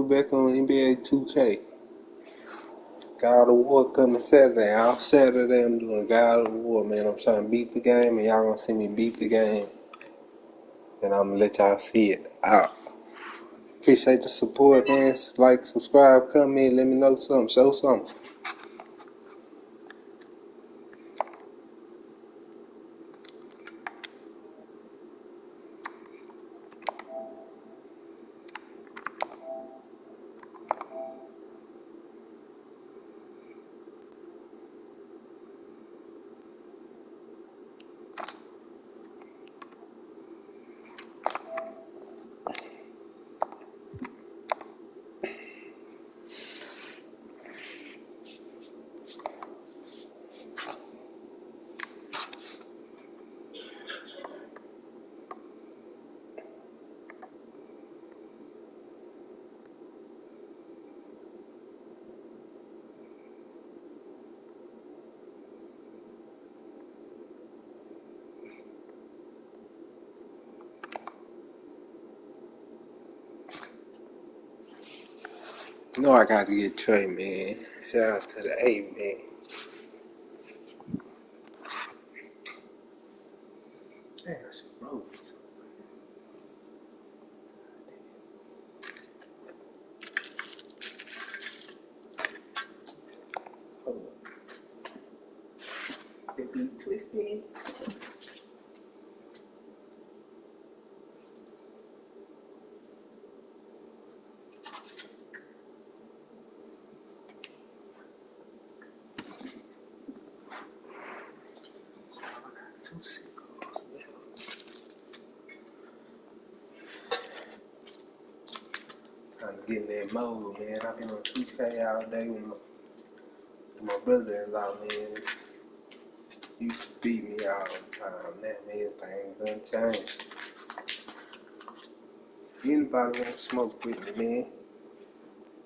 back on NBA 2K. God of War coming Saturday. All Saturday I'm doing God of War, man. I'm trying to beat the game, and y'all gonna see me beat the game. And I'm gonna let y'all see it out. Appreciate the support, man. Like, subscribe, comment, let me know something, show something. You know I gotta get Trey, man. Shout out to the A, man. Damn, she broke. Hold up. It be twisted. So I got 2 sickles left. Trying to get in that mode, man. I've been on 2K all day with my brother-in-law, man. He used to beat me all the time. Now, man, things done changed. Anybody want to smoke with me, man?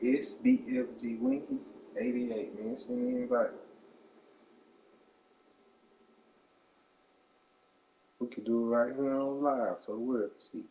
It's BFG Winky 88, man. Send me anybody. We could do it right here on live, so we'll see.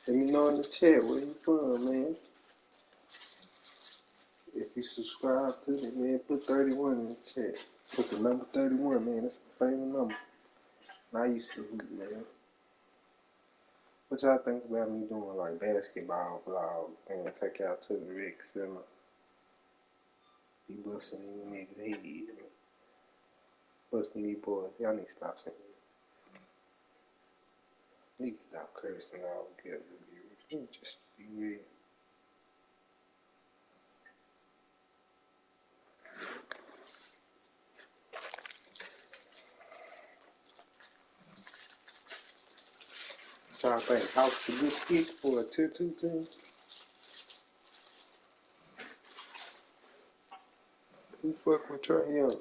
Let me know in the chat where you from, man. If you subscribe to me, man, put 31 in the chat. Put the number 31, man. That's my favorite number. And I used to hoop, man. What y'all think about me doing like basketball vlog and take y'all to the rec center? Be busting these niggas' heads, man. Busting these boys. Y'all need to stop saying that. Need to stop cursing all together. Just be real. What y'all think? Hawk's a good pick for a tier 2 team? Who fuck with Trey Young?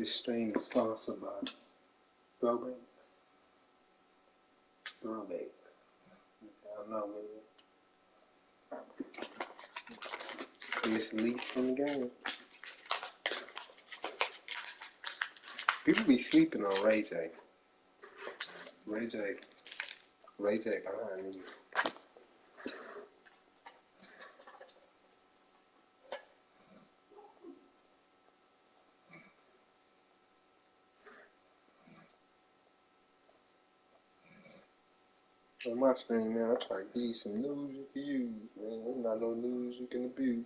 this stream is sponsored by Throwbacks. I know, man. It's leaks in the game. People be sleeping on Ray J. Ray J behind me. On my stream, man, I try to give you some news you can use, man. There's not no news you can abuse.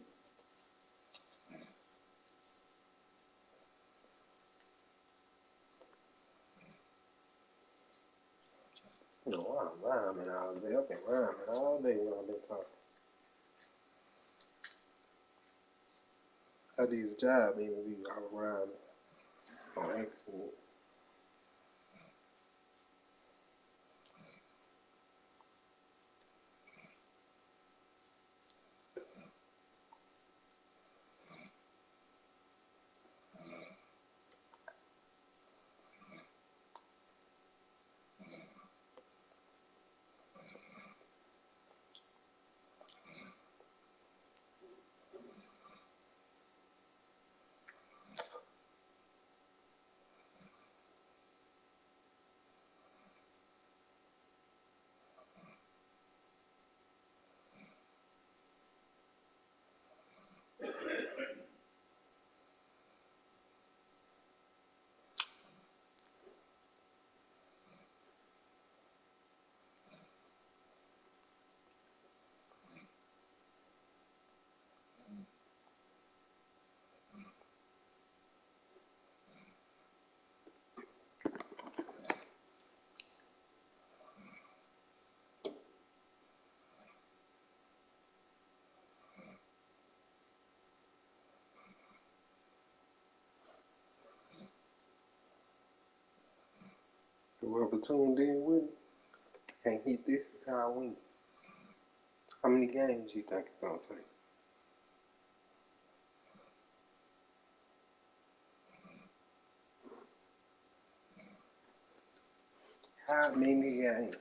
You know, I'm rhyming all day. I've been rhyming all day when I've been talking. I did a job interview. I was rhyming on accident. Whoever tuned in with me can't hit this until I win. How many games you think it's gonna take? How many games?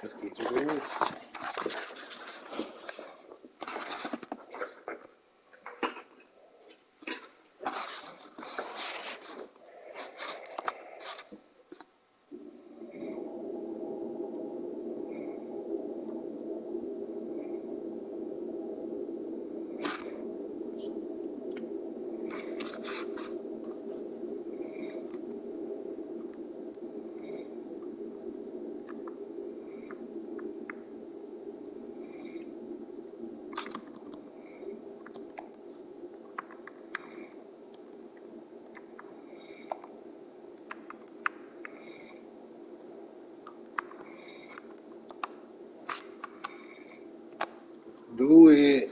Let's get to it. Let's do it.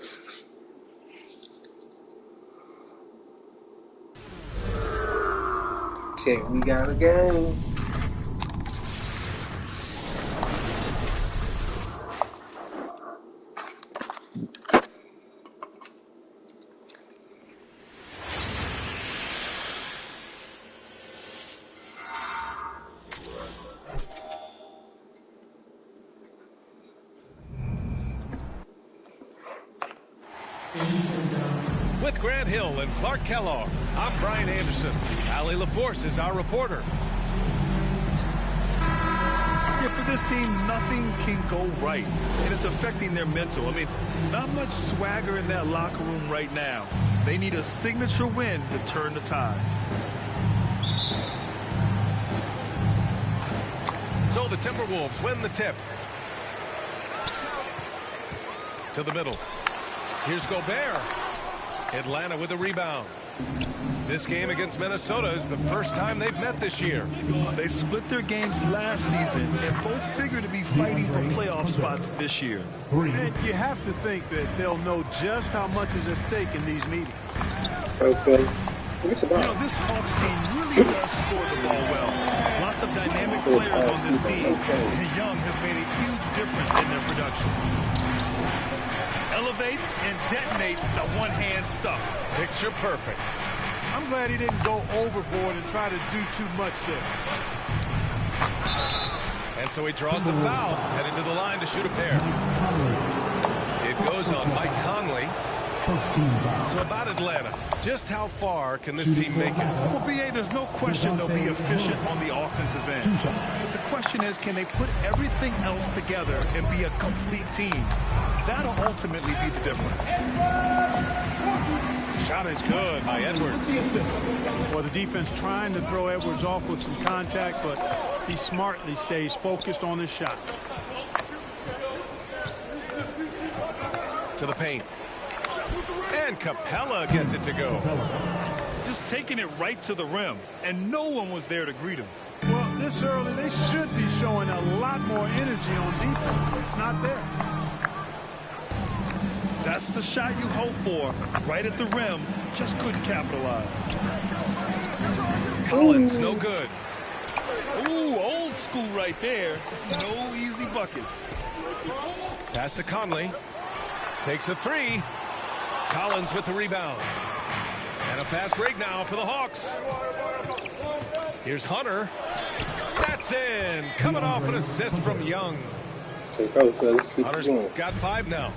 Check, we got a game. Ladies and gentlemen, With Grant Hill and Clark Kellogg, I'm Brian Anderson. Allie LaForce is our reporter. Yeah, for this team, nothing can go right, and it's affecting their mental. I mean, not much swagger in that locker room right now. They need a signature win to turn the tide. So the Timberwolves win the tip. To the middle. Here's Gobert. Atlanta with a rebound. This game against Minnesota is the first time they've met this year. They split their games last season and both figure to be fighting for playoff spots this year. And you have to think that they'll know just how much is at stake in these meetings. Okay. Get the ball. You know, this Hawks team really does score the ball well. Lots of dynamic players on this team. And Young has made a huge difference in their production. Elevates and detonates the one-hand stuff. Picture perfect. I'm glad he didn't go overboard and try to do too much there. And so he draws the foul, headed to the line to shoot a pair. It goes on Mike Conley. So about Atlanta, just how far can this team make it? Well, B.A., there's no question they'll be efficient on the offensive end. But the question is, can they put everything else together and be a complete team? That'll ultimately be the difference. Shot is good by Edwards. Well, the defense trying to throw Edwards off with some contact, but he smartly stays focused on his shot. To the paint. And Capella gets it to go. Just taking it right to the rim, and no one was there to greet him. Well, this early, they should be showing a lot more energy on defense. It's not there. That's the shot you hope for, right at the rim. Just couldn't capitalize. Collins, no good. Ooh, old school right there. No easy buckets. Pass to Conley. Takes a three. Collins with the rebound. And a fast break now for the Hawks. Here's Hunter. That's in. Coming off an assist from Young. Hunter's got 5 now.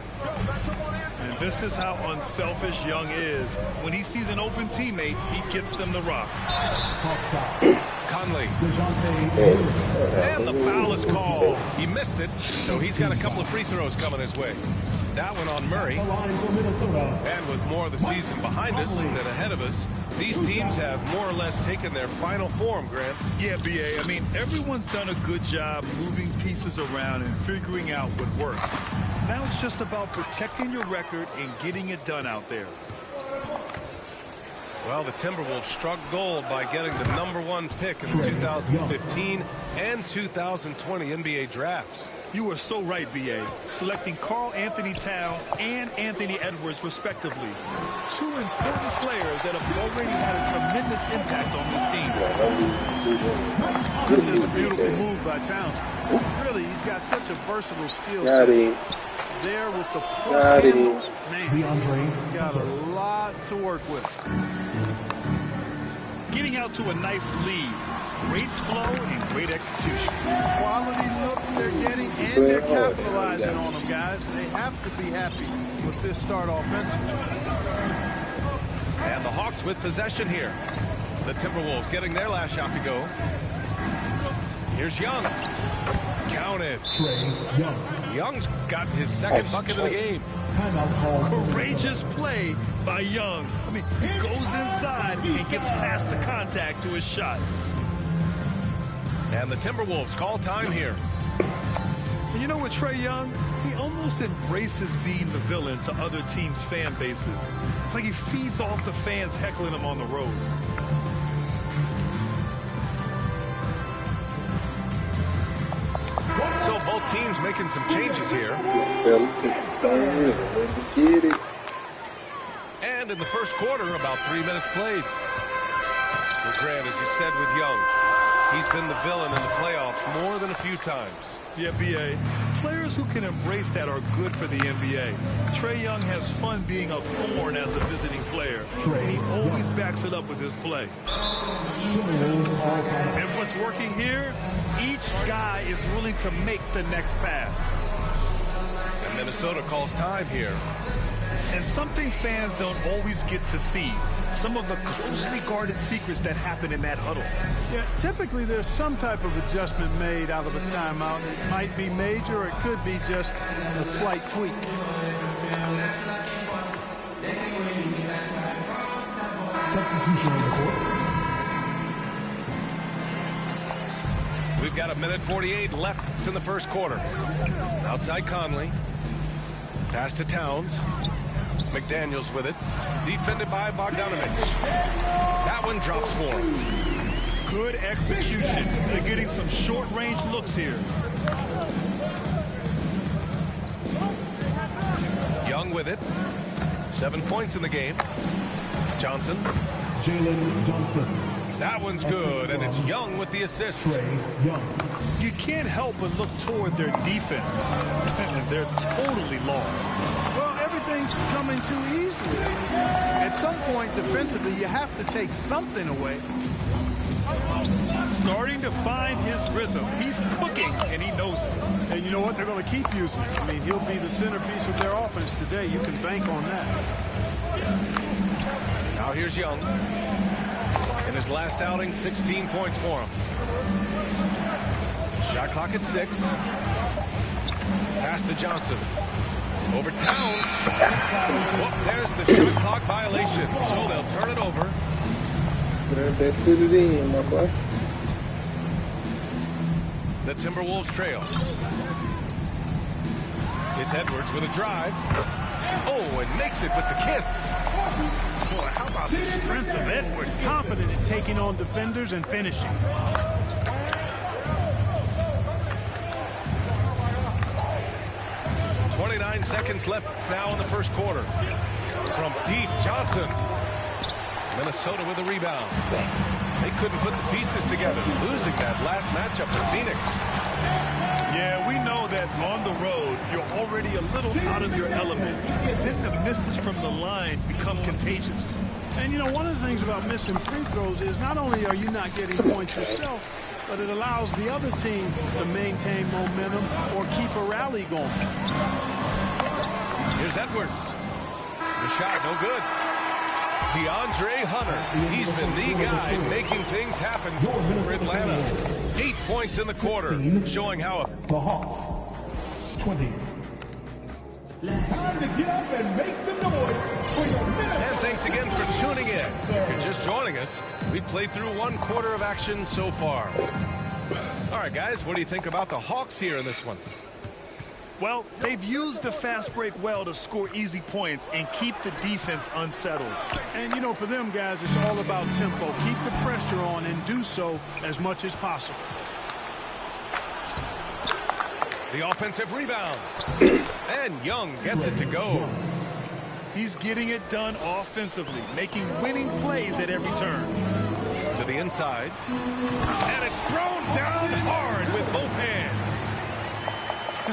And this is how unselfish Young is. When he sees an open teammate, he gets them the rock. Conley. And the foul is called. He missed it, so he's got a couple of free throws coming his way. That one on Murray. And with more of the season behind us than ahead of us, these teams have more or less taken their final form, Grant. Yeah, B.A., I mean, everyone's done a good job moving pieces around and figuring out what works. Now it's just about protecting your record and getting it done out there. Well, the Timberwolves struck gold by getting the #1 pick in the 2015 and 2020 NBA drafts. You are so right, B.A. Selecting Karl Anthony Towns and Anthony Edwards, respectively. 2 important players that have already had a tremendous impact on this team. This is a beautiful move by Towns. Really, he's got such a versatile skill set. There with the plus handles, man, he's got a lot to work with. Getting out to a nice lead. Great flow and great execution. Quality looks they're getting, and they're capitalizing on them, guys. They have to be happy with this start offensively. And the Hawks with possession here. The Timberwolves getting their last shot to go. Here's Young. Counted. Young's got his second bucket of the game. Courageous play by Young. I mean, he goes inside and gets past the contact to his shot. And the Timberwolves call time here. And you know what, Trae Young? He almost embraces being the villain to other teams' fan bases. It's like he feeds off the fans heckling him on the road. So both teams making some changes here. And in the first quarter, about 3 minutes played. Well, Grant, as you said with Young, he's been the villain in the playoffs more than a few times. Yeah, B.A. Players who can embrace that are good for the NBA. Trae Young has fun being a thorn as a visiting player. And he always backs it up with his play. And what's working here? Each guy is willing to make the next pass. And Minnesota calls time here. And something fans don't always get to see, some of the closely guarded secrets that happen in that huddle. Yeah, typically there's some type of adjustment made out of a timeout. It might be major, or it could be just a slight tweak. Substitution on the court. We've got 1:48 left in the first quarter. Outside Conley. Pass to Towns. McDaniels with it. Defended by Bogdanovich. That one drops for him. Good execution. They're getting some short-range looks here. Young with it. 7 points in the game. Johnson. Jalen Johnson. That one's good, and it's Young with the assist. Young. You can't help but look toward their defense. They're totally lost. Well, everything's coming too easily. At some point, defensively, you have to take something away. Starting to find his rhythm. He's cooking, and he knows it. And you know what? They're going to keep using it. I mean, he'll be the centerpiece of their offense today. You can bank on that. Now here's Young. In his last outing, 16 points for him. Shot clock at 6. Pass to Johnson. Over Towns. Whoop, there's the shot clock violation. So they'll turn it over. They put it in, my boy. The Timberwolves trail. It's Edwards with a drive. Oh, and makes it with the kiss. Boy, how about the strength of Edwards? Confident in taking on defenders and finishing. 29 seconds left now in the first quarter. From deep, Johnson. Minnesota with a rebound. They couldn't put the pieces together, losing that last matchup to Phoenix. Yeah, we know that on the road, you're already a little out of your element. Then the misses from the line become contagious. And, you know, one of the things about missing free throws is not only are you not getting points yourself, but it allows the other team to maintain momentum or keep a rally going. Here's Edwards. The shot, no good. DeAndre Hunter. He's been the guy making things happen for Atlanta. 8 points in the quarter, showing how the Hawks. 20. Time to get up and make some noise for your minute. And thanks again for tuning in. If you're just joining us, we've played through 1 quarter of action so far. All right, guys, what do you think about the Hawks here in this one? Well, they've used the fast break well to score easy points and keep the defense unsettled. And, you know, for them, guys, it's all about tempo. Keep the pressure on and do so as much as possible. The offensive rebound. And Young gets it to go. He's getting it done offensively, making winning plays at every turn. To the inside. And it's thrown down hard with both hands.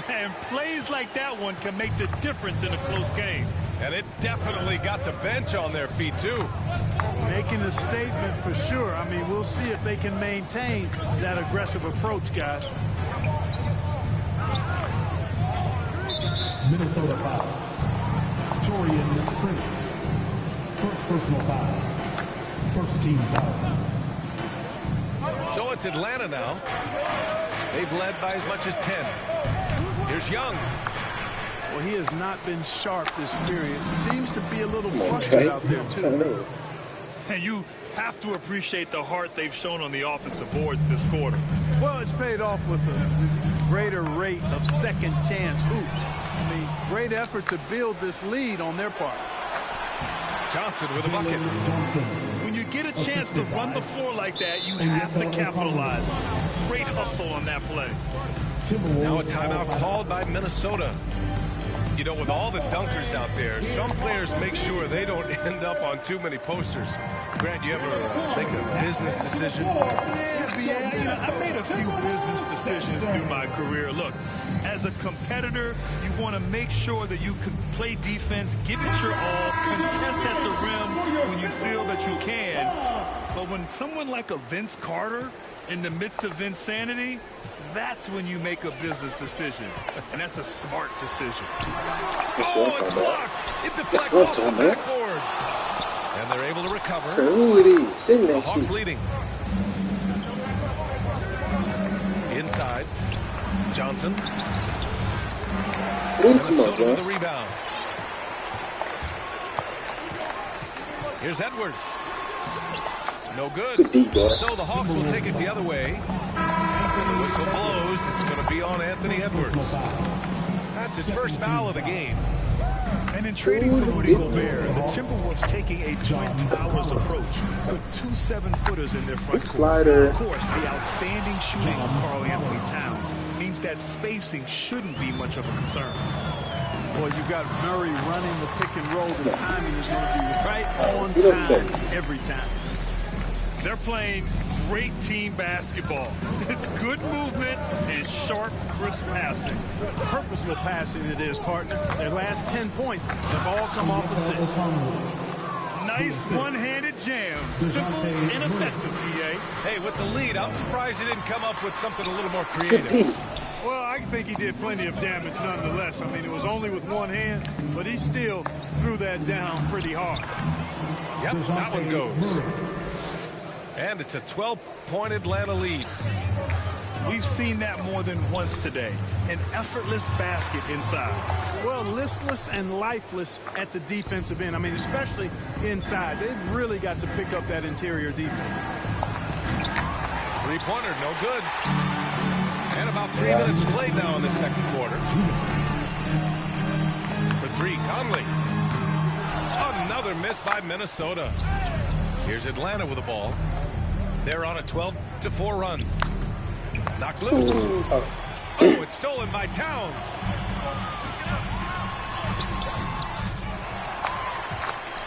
And plays like that one can make the difference in a close game. And it definitely got the bench on their feet, too. Making a statement for sure. I mean, we'll see if they can maintain that aggressive approach, guys. Minnesota foul. Torian Prince. First personal foul. First team foul. So it's Atlanta now. They've led by as much as 10. Here's Young. Well, he has not been sharp this period. Seems to be a little flustered out there, too. And you have to appreciate the heart they've shown on the offensive boards this quarter. Well, it's paid off with a greater rate of second chance hoops. I mean, great effort to build this lead on their part. Johnson with a bucket. When you get a chance to run the floor like that, you have to capitalize. Great hustle on that play. Now a timeout called by Minnesota. You know, with all the dunkers out there, some players make sure they don't end up on too many posters. Grant, you ever make a business decision? Yeah, you know, I've made a few business decisions through my career. Look, as a competitor, you want to make sure that you can play defense, give it your all, contest at the rim when you feel that you can. But when someone like a Vince Carter In the midst of insanity, that's when you make a business decision. And that's a smart decision. Oh, it's blocked. It deflects off the backboard. And they're able to recover. The Hawks leading. Inside. Johnson. Minnesota with the rebound. Here's Edwards. No good. So the Hawks will take it the other way. When the whistle blows, it's going to be on Anthony Edwards. That's his first foul of the game. And in trading for Rudy Gobert, the Timberwolves taking a Twin Towers approach with 2 7-footers in their front court. Of course, the outstanding shooting of Karl Anthony Towns means that spacing shouldn't be much of a concern. Well, you got Murray running the pick and roll. The timing is going to be right on time every time. They're playing great team basketball. It's good movement and sharp, crisp passing. Purposeful passing it is, partner. Their last 10 points have all come off assists. Nice one-handed jam. Simple and effective, PA. Hey, with the lead, I'm surprised he didn't come up with something a little more creative. Well, I think he did plenty of damage nonetheless. I mean, it was only with one hand, but he still threw that down pretty hard. Yep, that one goes. And it's a 12-point Atlanta lead. We've seen that more than once today. An effortless basket inside. Well, listless and lifeless at the defensive end. I mean, especially inside. They've really got to pick up that interior defense. Three-pointer, no good. And about 3 minutes played now in the second quarter. For three, Conley. Another miss by Minnesota. Here's Atlanta with the ball. They're on a 12-4 run. Knocked loose. Oh, it's stolen by Towns.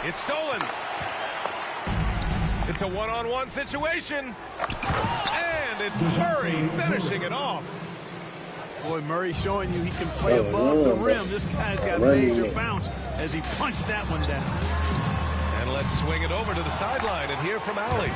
It's stolen. It's a one-on-one situation. And it's Murray finishing it off. Boy, Murray showing you he can play above the rim. This guy's got major bounce as he punched that one down. And let's swing it over to the sideline and hear from Allie.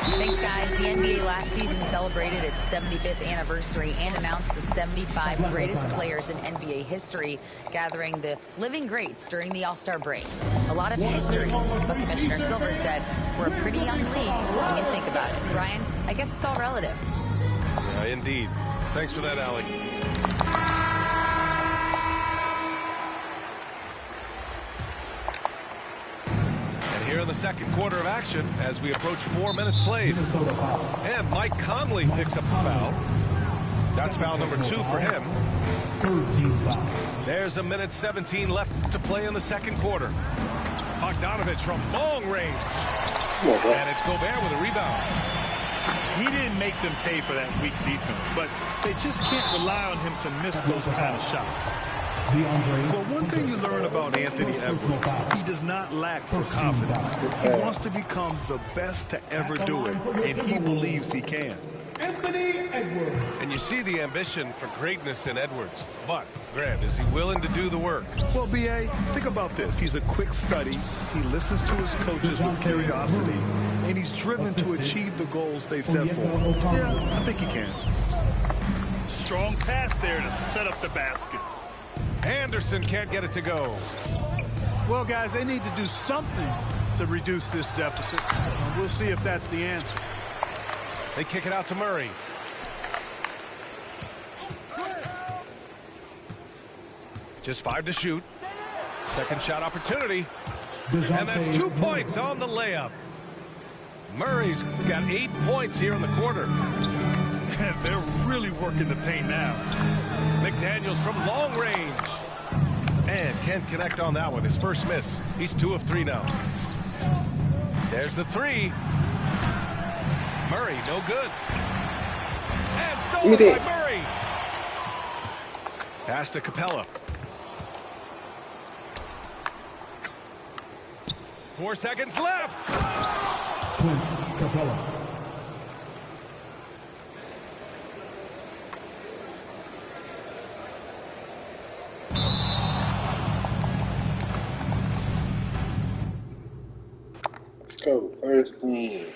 Thanks, guys. The NBA last season celebrated its 75th anniversary and announced the 75 greatest players in NBA history, gathering the living greats during the All-Star break. A lot of history, but Commissioner Silver said we're a pretty young league when you think about it. Brian, I guess it's all relative. Yeah, indeed. Thanks for that, Allie. Here in the second quarter of action as we approach 4 minutes played. And Mike Conley picks up the foul. That's foul number 2 for him. There's a minute 17 left to play in the second quarter. Bogdanovich from long range. And it's Gobert with a rebound. He didn't make them pay for that weak defense, but they just can't rely on him to miss those kind of shots. Well, one thing you learn about Anthony Edwards, he does not lack for confidence. He wants to become the best to ever do it, and he believes he can. Anthony Edwards. And you see the ambition for greatness in Edwards. But, Grant, is he willing to do the work? Well, B.A., think about this. He's a quick study. He listens to his coaches with curiosity, and he's driven to achieve the goals they set for him. Yeah, I think he can. Strong pass there to set up the basket. Anderson can't get it to go. Well, guys, they need to do something to reduce this deficit. We'll see if that's the answer. They kick it out to Murray. Just 5 to shoot. Second shot opportunity. And that's 2 points on the layup. Murray's got 8 points here in the quarter. They're really working the paint now. McDaniels from long range. And can't connect on that one. His first miss. He's 2 of 3 now. There's the 3. Murray, no good. And stolen by Murray. Pass to Capella. 4 seconds left. Clint Capella. Let's go. First win.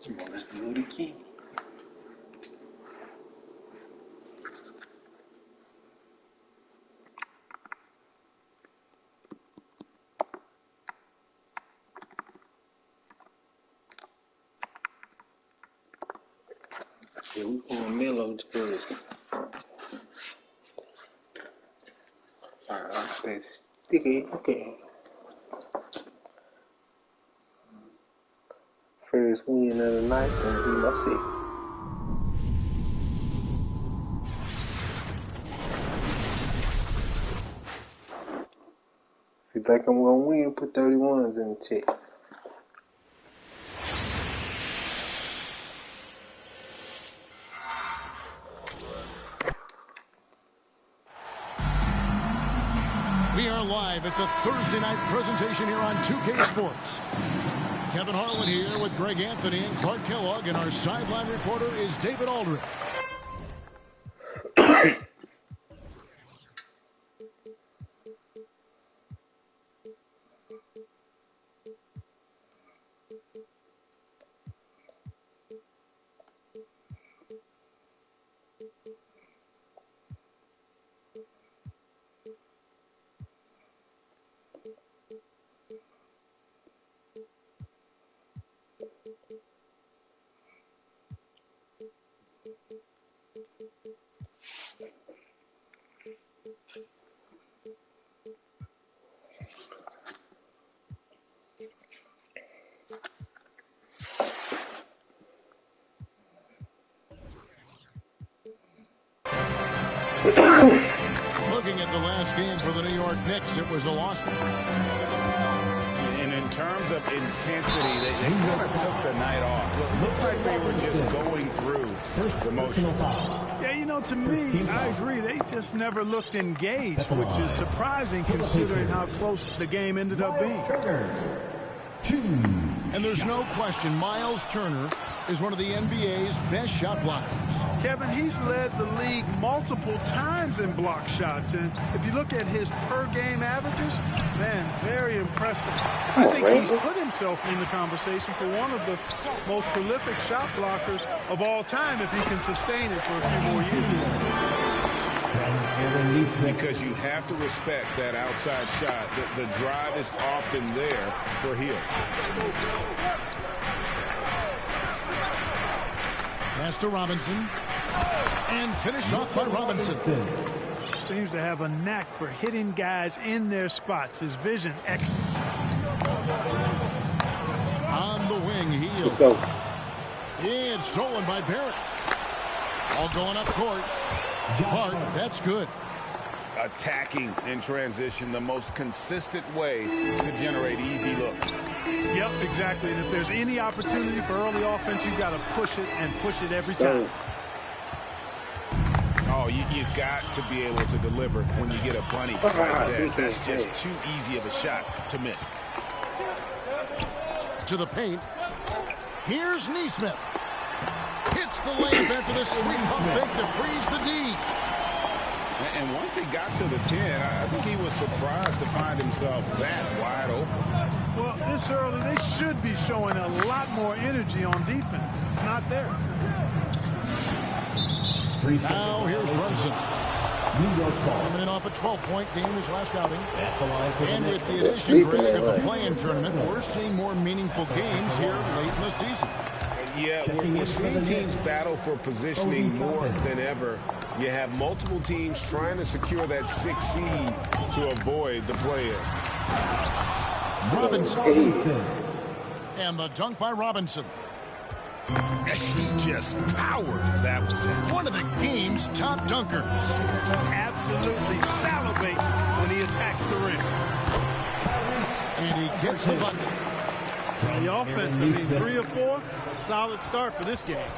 Come on, let's do it again. Yeah, we going mellow today. That's sticky. Okay. First win of the night, and he must see. If you think I'm gonna win, put 31s in the check. We are live. It's a Thursday night presentation here on 2K Sports. Kevin Harlan here with Greg Anthony and Clark Kellogg, and our sideline reporter is David Aldridge. Looking at the last game for the New York Knicks, it was a loss. And in terms of intensity, they kind of took the night off. Looked like they were just going through the motions. Yeah, you know, to me, I agree. They just never looked engaged, which is surprising considering how close the game ended up being. And there's no question Miles Turner is one of the NBA's best shot blockers. Kevin, he's led the league multiple times in block shots, and if you look at his per-game averages, man, very impressive. I think he's put himself in the conversation for one of the most prolific shot blockers of all time if he can sustain it for a few more years. Because you have to respect that outside shot. The drive is often there for Hill. Pass to Robinson. And finished off by Robinson. Seems to have a knack for hitting guys in their spots. His vision excellent. On the wing, Hill. Let's go. Yeah, it's stolen by Barrett. All going up court. Hart, that's good. Attacking in transition, the most consistent way to generate easy looks. Yep, exactly. And if there's any opportunity for early offense, you've got to push it and push it every time. Oh, you've got to be able to deliver when you get a bunny like that. That's just too easy of a shot to miss. To the paint. Here's Neesmith. Hits the layup after the sweet pump fake to freeze the D. And once he got to the 10, I think he was surprised to find himself that wide open. Well, this early, they should be showing a lot more energy on defense. It's not there. Now here's Brunson. Coming in off a 12-point game his last outing. And with the addition, Greg, of the play-in tournament, we're seeing more meaningful games here late in the season. Yeah, we're seeing teams battle for positioning more than ever. You have multiple teams trying to secure that 6th seed to avoid the play-in. Robinson. And the dunk by Robinson. He just powered that one down. One of the game's top dunkers. Absolutely salivates when he attacks the rim. And he gets the bucket. The offense, I mean, 3 of 4, a solid start for this game.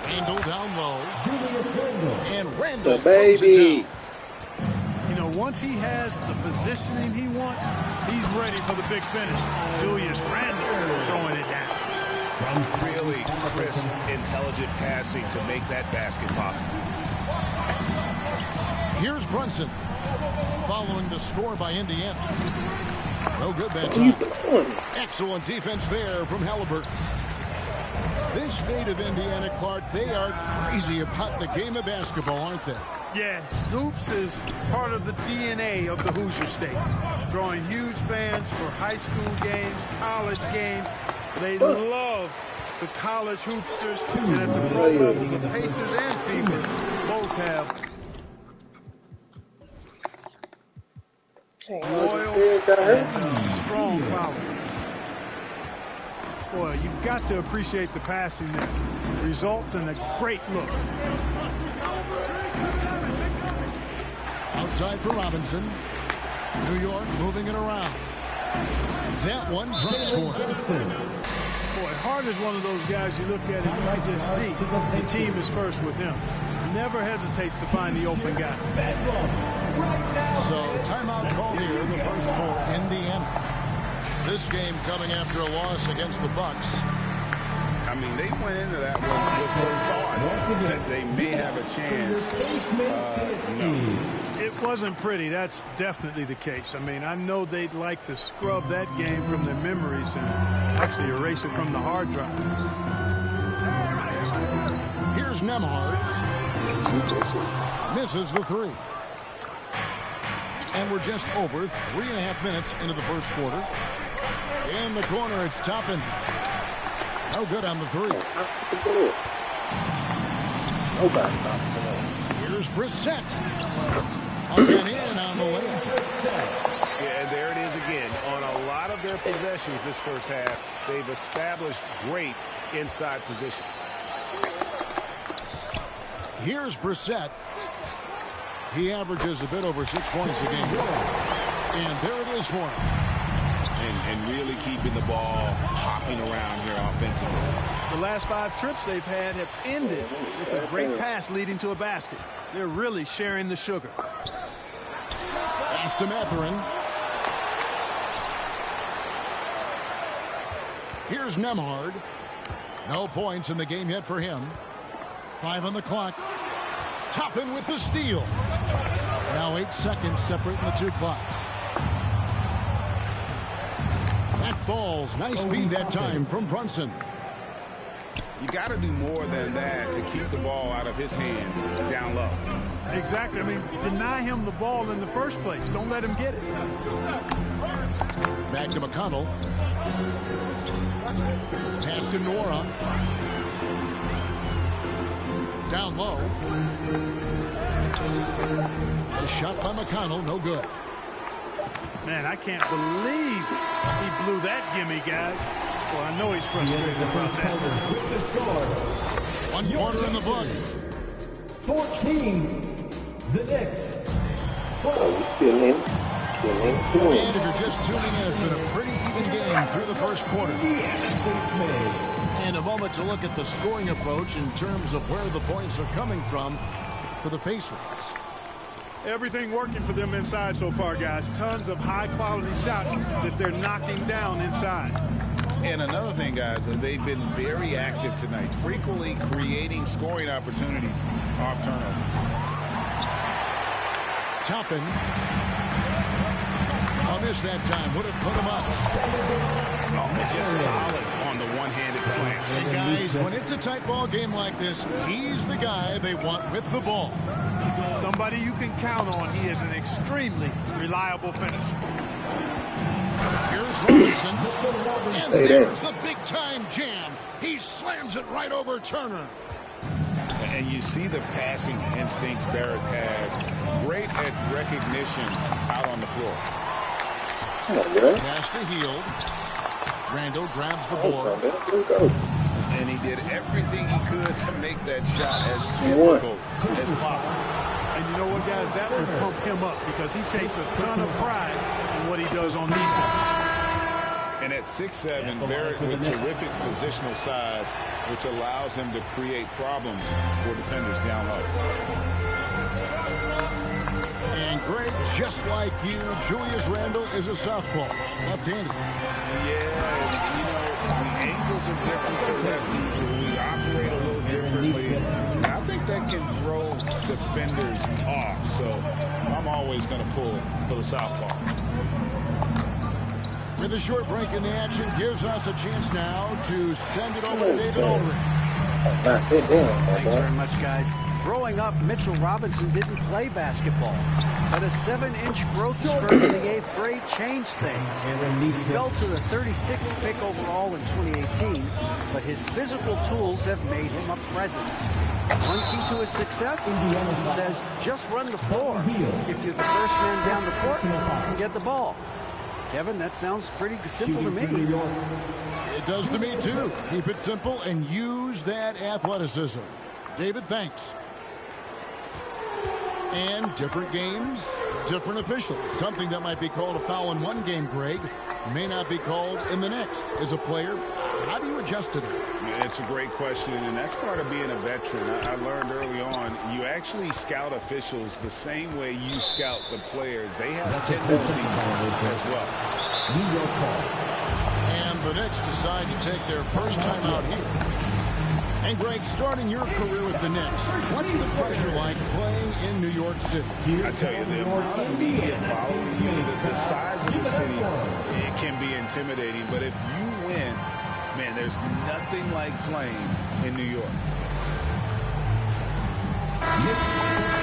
Randall down low. And Randall So, baby. You know, once he has the positioning he wants, he's ready for the big finish. Julius Randle throwing it down. Really crisp, intelligent passing to make that basket possible. Here's Brunson. Following the score by Indiana. No good that time. Excellent defense there from Halliburton. This state of Indiana, Clark, they are crazy about the game of basketball, aren't they? Yeah, hoops is part of the DNA of the Hoosier State. Drawing huge fans for high school games, college games. They love the college hoopsters. And at the pro level, the Pacers and Fever both have loyal and strong followers. Boy, you've got to appreciate the passing that results in a great look. Outside for Robinson. New York moving it around. That one drops for him. Boy, Hart is one of those guys you look at and you can just see the team is first with him. Never hesitates to find the open guy. So timeout called here, the first for Indiana. This game coming after a loss against the Bucks. I mean, they went into that one with the thought that they may have a chance. No. It wasn't pretty. That's definitely the case. I mean, I know they'd like to scrub that game from their memories and actually erase it from the hard drive. Here's Nembhard. Misses the three. And we're just over 3.5 minutes into the first quarter. In the corner, it's Toppin. No good on the three. Here's Brissett. Again in on the way. Yeah, and there it is again. On a lot of their possessions this first half, they've established great inside position. Here's Brissett. He averages a bit over 6 points a game. And there it is for him. And really keeping the ball hopping around here offensively. The last 5 trips they've had have ended with a great pass leading to a basket. They're really sharing the sugar. Pass to Mathurin. Here's Nembhard. No points in the game yet for him. 5 on the clock. Toppin with the steal. Now 8 seconds separating the 2 clocks. That falls. Nice feed that time from Brunson. You got to do more than that to keep the ball out of his hands down low. Exactly. I mean, deny him the ball in the first place. Don't let him get it. Back to McConnell. Pass to Nora. Down low. A shot by McConnell. No good. Man, I can't believe he blew that gimme, guys. Well, I know he's frustrated about that. 1 quarter in the book. 14. The Knicks. 12. Oh, you still in? Still in? And if you're just tuning in, it's been a pretty even game through the first quarter. And a moment to look at the scoring approach in terms of where the points are coming from for the Pacers. Everything working for them inside so far, guys. Tons of high-quality shots that they're knocking down inside. And another thing, guys, they've been very active tonight, frequently creating scoring opportunities off turnovers. Toppin. I'll miss that time. Would have put him up. Oh, just solid on the one-handed slam. And guys, when it's a tight ball game like this, he's the guy they want with the ball. Somebody you can count on. He is an extremely reliable finisher. Here's Robinson. And there's the big-time jam. He slams it right over Turner. And you see the passing instincts Barrett has. Great at recognition out on the floor. Pass to Hield. Randall grabs the board. And he did everything he could to make that shot as difficult as possible. And you know what, guys? That will pump him up because he takes a ton of pride in what he does on defense. And at 6'7", Barrett with terrific positional size, which allows him to create problems for defenders down low. And Greg, just like you, Julius Randle is a southpaw, left-handed. Yeah, you know, the angles are different for lefties. We operate a little differently. And I think that can throw defenders off. So I'm always going to pull for the southpaw. And the short break in the action gives us a chance now to send it over to David Aldridge. Thanks very much, guys. Growing up, Mitchell Robinson didn't play basketball, but a 7-inch growth spurt in the 8th grade changed things. He fell to the 36th pick overall in 2018, but his physical tools have made him a presence. One key to his success, he says, just run the floor. If you're the first man down the court, you can get the ball. Kevin, that sounds pretty simple to me. It does to me, too. Keep it simple and use that athleticism. David, thanks. And different games, different officials. Something that might be called a foul in one game, Greg, may not be called in the next. As a player, how do you adjust to that? Yeah, it's a great question, and that's part of being a veteran. I learned early on, you actually scout officials the same way you scout the players. They have tendencies as well. And the Knicks decide to take their first time out here. And Greg, starting your career with the Knicks, what's the pressure like playing in New York City? I tell you, the amount of media following you, the size of the city, it can be intimidating. But if you win, man, there's nothing like playing in New York. Knicks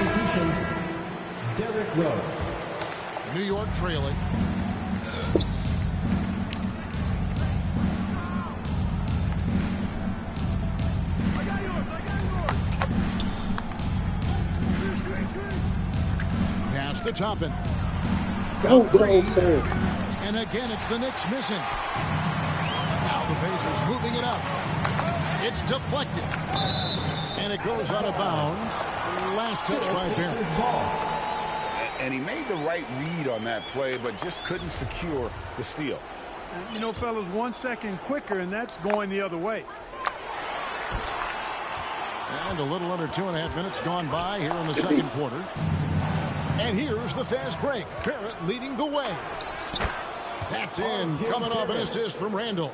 substitution, Derrick Rose. New York trailing. To Toppin. And again, it's the Knicks missing. Now the Pacers moving it up. It's deflected. And it goes out of bounds. Last touch by Barrett. And he made the right read on that play, but just couldn't secure the steal. You know, fellas, 1 second quicker, and that's going the other way. And a little under 2.5 minutes gone by here in the second quarter. And here's the fast break. Barrett leading the way. That's in. Coming off an assist from Randall.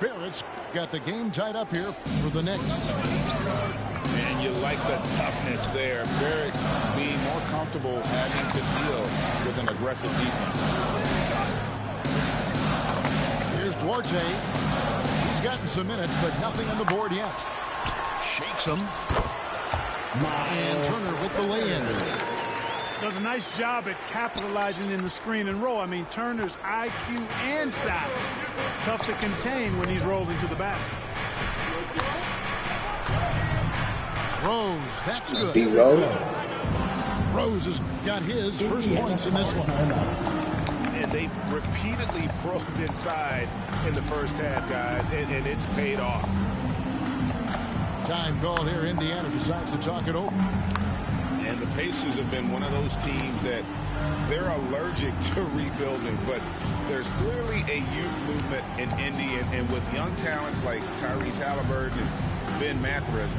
Barrett's got the game tied up here for the Knicks. And you like the toughness there. Barrett being more comfortable having to deal with an aggressive defense. Here's Duarte. He's gotten some minutes, but nothing on the board yet. Shakes him. And Turner with the lay-in. Does a nice job at capitalizing in the screen and roll. I mean, Turner's IQ and size. Tough to contain when he's rolling to the basket. Rose, that's good. Rose has got his first points in this one. And they've repeatedly probed inside in the first half, guys, and it's paid off. Time called here. Indiana decides to talk it over. And the Pacers have been one of those teams that they're allergic to rebuilding, but there's clearly a youth movement in Indy, and with young talents like Tyrese Halliburton and Ben Mathurin,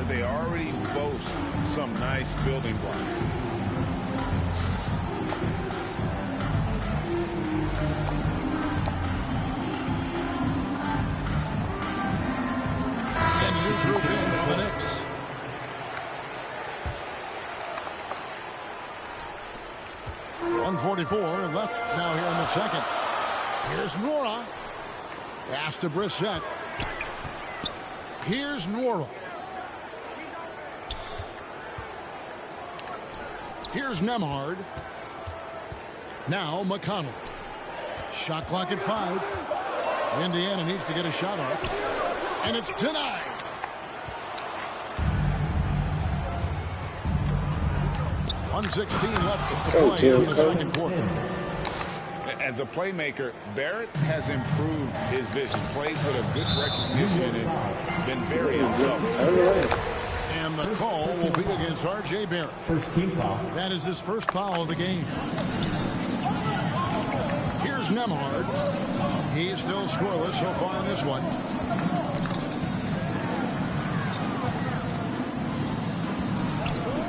they already boast some nice building blocks. Group in for the Knicks. .144 left now here in the second. Here's Nora. Pass to Brissett. Here's Nora. Here's Nembhard. Now McConnell. Shot clock at 5. Indiana needs to get a shot off. And it's denied. .116 left to play in the second quarter. As a playmaker, Barrett has improved his vision. Plays with a good recognition and been very unselfish. And the call will be against R.J. Barrett. First team foul. That is his first foul of the game. Here's Nembhard. He's still scoreless so far in this one.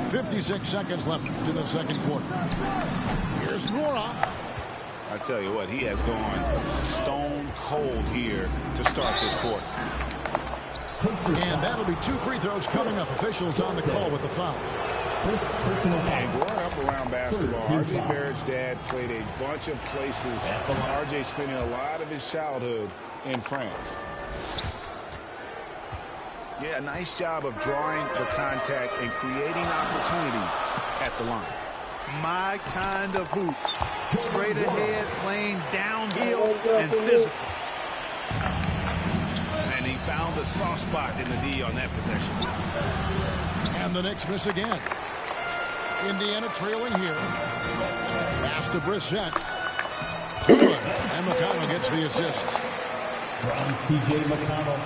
.56 seconds left in the second quarter. Here's Nora. I tell you what, he has gone stone cold here to start this quarter. And that'll be 2 free throws coming up. Officials on the call with the foul. First personal foul. And growing up around basketball, R.J. Barrett's dad played a bunch of places. R.J. spending a lot of his childhood in France. Yeah, nice job of drawing the contact and creating opportunities at the line. My kind of hoop. Straight ahead, playing downhill and physical. And he found the soft spot in the D on that possession. And the Knicks miss again. Indiana trailing here. Pass to Brissett. And McConnell gets the assist. From T.J. McConnell.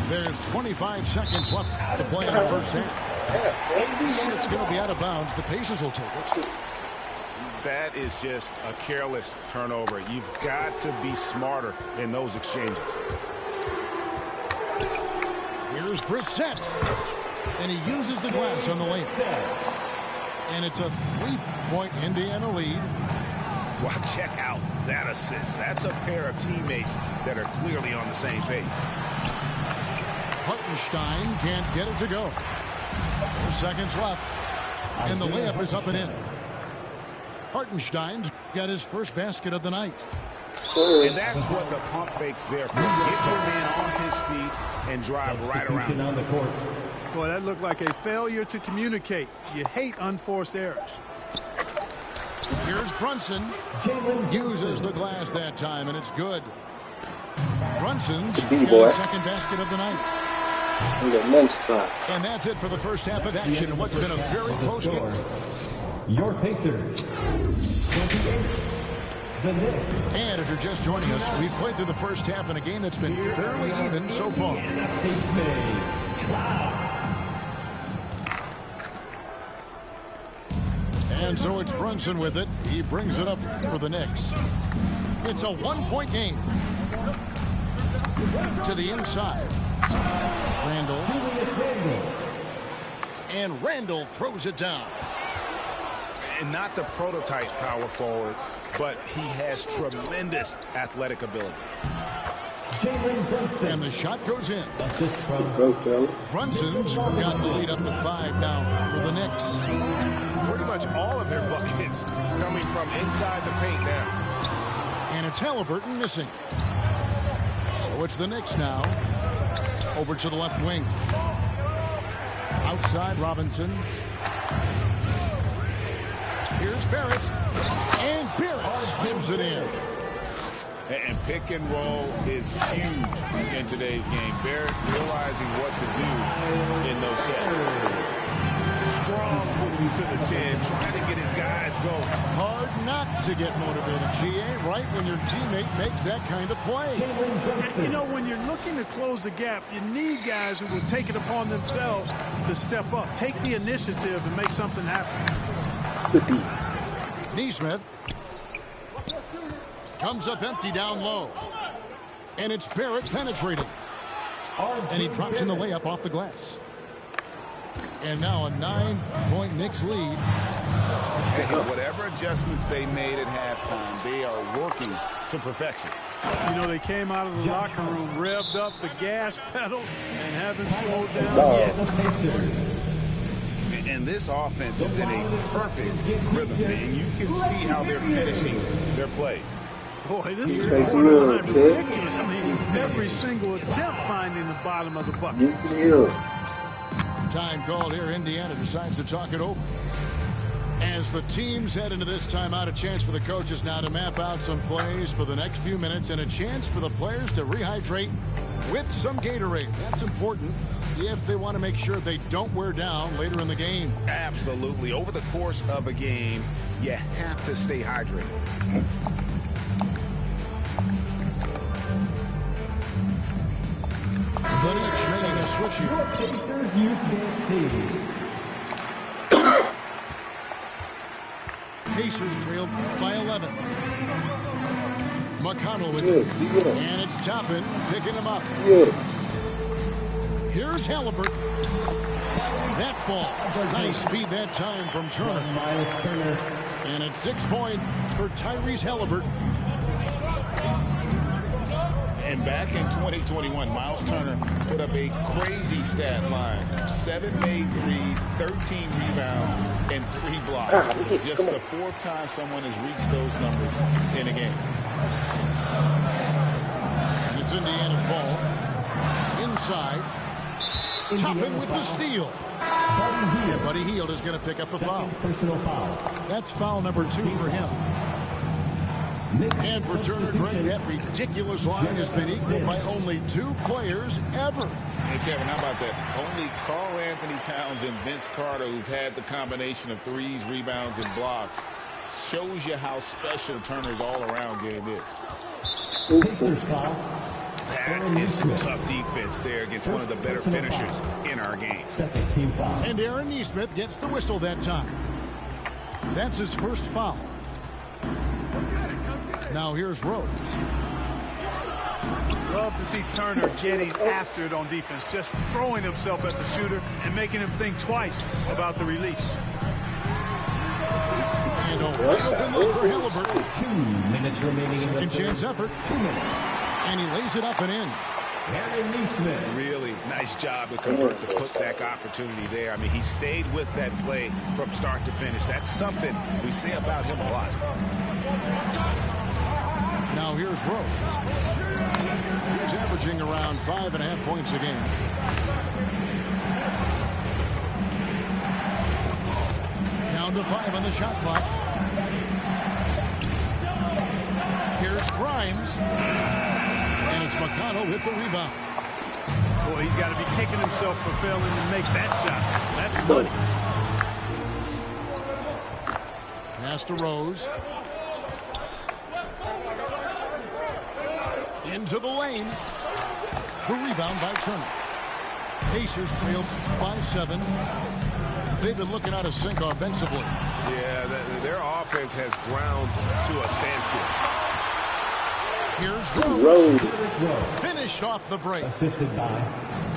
There's 25 seconds left to play in the first half. And it's going to be out of bounds. The Pacers will take it. That is just a careless turnover. You've got to be smarter in those exchanges. Here's Brissett. And he uses the glass on the lane. And it's a 3-point Indiana lead. Well, check out that assist. That's a pair of teammates that are clearly on the same page. Hartenstein can't get it to go. 4 seconds left. And the layup is up and in. Hartenstein's got his first basket of the night. And that's what the pump fake's there for. Get your man off his feet and drive right around. On the court. Boy, that looked like a failure to communicate. You hate unforced errors. Here's Brunson. Uses the glass that time, and it's good. Brunson's second basket of the night. And that's it for the first half of action in what's been a very close game. Your Pacers. 28. The Knicks. And if you're just joining us, we've played through the first half in a game that's been fairly even so far. And so it's Brunson with it. He brings it up for the Knicks. It's a 1-point game. To the inside. Randall. And Randall throws it down. And not the prototype power forward, but he has tremendous athletic ability. And the shot goes in. Assist from Brunson's got the lead up to 5 now for the Knicks. Pretty much all of their buckets coming from inside the paint now. And it's Halliburton missing. So it's the Knicks now. Over to the left wing. Outside Robinson. Here's Barrett. And Barrett gives it in. And pick and roll is huge in today's game. Barrett realizing what to do in those sets. Strong moving to the 10, trying to get his guys going. Hard not to get motivated, GA, right when your teammate makes that kind of play. You know, when you're looking to close the gap, you need guys who will take it upon themselves to step up, take the initiative, and make something happen. Neesmith comes up empty down low. And it's Barrett penetrating. And he drops in the layup off the glass. And now a 9-point Knicks lead. Hey, whatever adjustments they made at halftime, they are working to perfection. You know, they came out of the locker room, revved up the gas pedal, and haven't slowed down yet. And this offense is in a perfect rhythm, man. You can see how they're finishing their plays. Boy, this is borderline ridiculous. I mean, every single attempt finding the bottom of the bucket. Time called here. Indiana decides to talk it over. As the teams head into this timeout, a chance for the coaches now to map out some plays for the next few minutes and a chance for the players to rehydrate with some Gatorade. That's important if they want to make sure they don't wear down later in the game. Absolutely. Over the course of a game, you have to stay hydrated. The Knicks making a switch here. Your Pacers youth dance team. Pacers trailed by 11. McConnell with it. And it's Toppin picking him up. Here's Halliburton. That ball. Nice speed that time from Turner. Miles Turner. And it's 6 points for Tyrese Halliburton. And back in 2021, Miles Turner put up a crazy stat line. 7 made threes, 13 rebounds, and 3 blocks. Just the 4th time someone has reached those numbers in a game. And it's Indiana's ball. Inside. Toppin with the steal. Yeah, Buddy Hield is going to pick up a foul. Personal foul. That's foul number 2 for him. And for Turner, Greg, that ridiculous line has been equaled by only 2 players ever. Hey, Kevin, how about that? Only Karl Anthony Towns and Vince Carter, who've had the combination of threes, rebounds, and blocks, shows you how special Turner's all-around game is. Pacers foul. That is some tough defense there against one of the better finishers in our game. Second team foul. And Aaron Nesmith gets the whistle that time. That's his first foul. Now here's Rose. Love to see Turner getting after it on defense, just throwing himself at the shooter and making him think twice about the release. And a wide open look for Halliburton. 2 minutes remaining. Second chance effort. 2 minutes. And he lays it up and in. Aaron Nesmith. Really nice job to convert the putback opportunity there. I mean, he stayed with that play from start to finish. That's something we say about him a lot. Now here's Rose. He's averaging around 5.5 points a game. Down to 5 on the shot clock. Here's Grimes. And it's McConnell with the rebound. Boy, he's got to be kicking himself for failing to make that shot. That's money. Pass to Rose. Into the lane. The rebound by Turner. Pacers trail by 7. They've been looking out of sync offensively. Yeah, their offense has ground to a standstill. Here's Rose. Finished off the break. Assisted by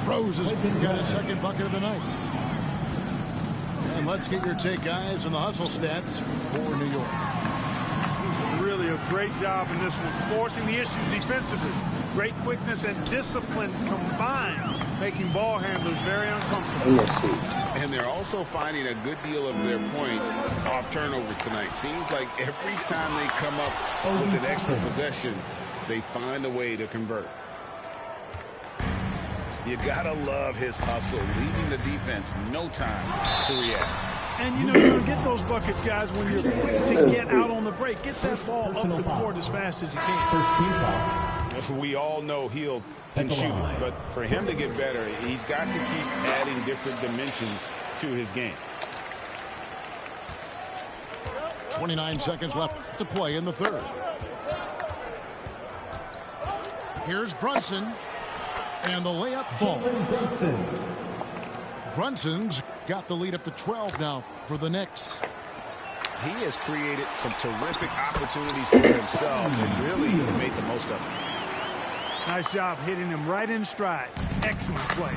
Rose has got his second bucket of the night. And let's get your take, guys, on the hustle stats for New York. Really a great job in this one, forcing the issue defensively. Great quickness and discipline combined, making ball handlers very uncomfortable. And they're also finding a good deal of their points off turnovers tonight. Seems like every time they come up with an extra possession, they find a way to convert. You gotta love his hustle, leaving the defense no time to react. And you know you're gonna get those buckets, guys, when you're quick to get out on the break. Get that ball up the court as fast as you can. first team foul. We all know Hield can shoot, but for him to get better, he's got to keep adding different dimensions to his game. 29 seconds left to play in the third. Here's Brunson. And the layup falls. Brunson's got the lead up to 12 now for the Knicks. He has created some terrific opportunities for himself and really made the most of it. Nice job hitting him right in stride. Excellent play.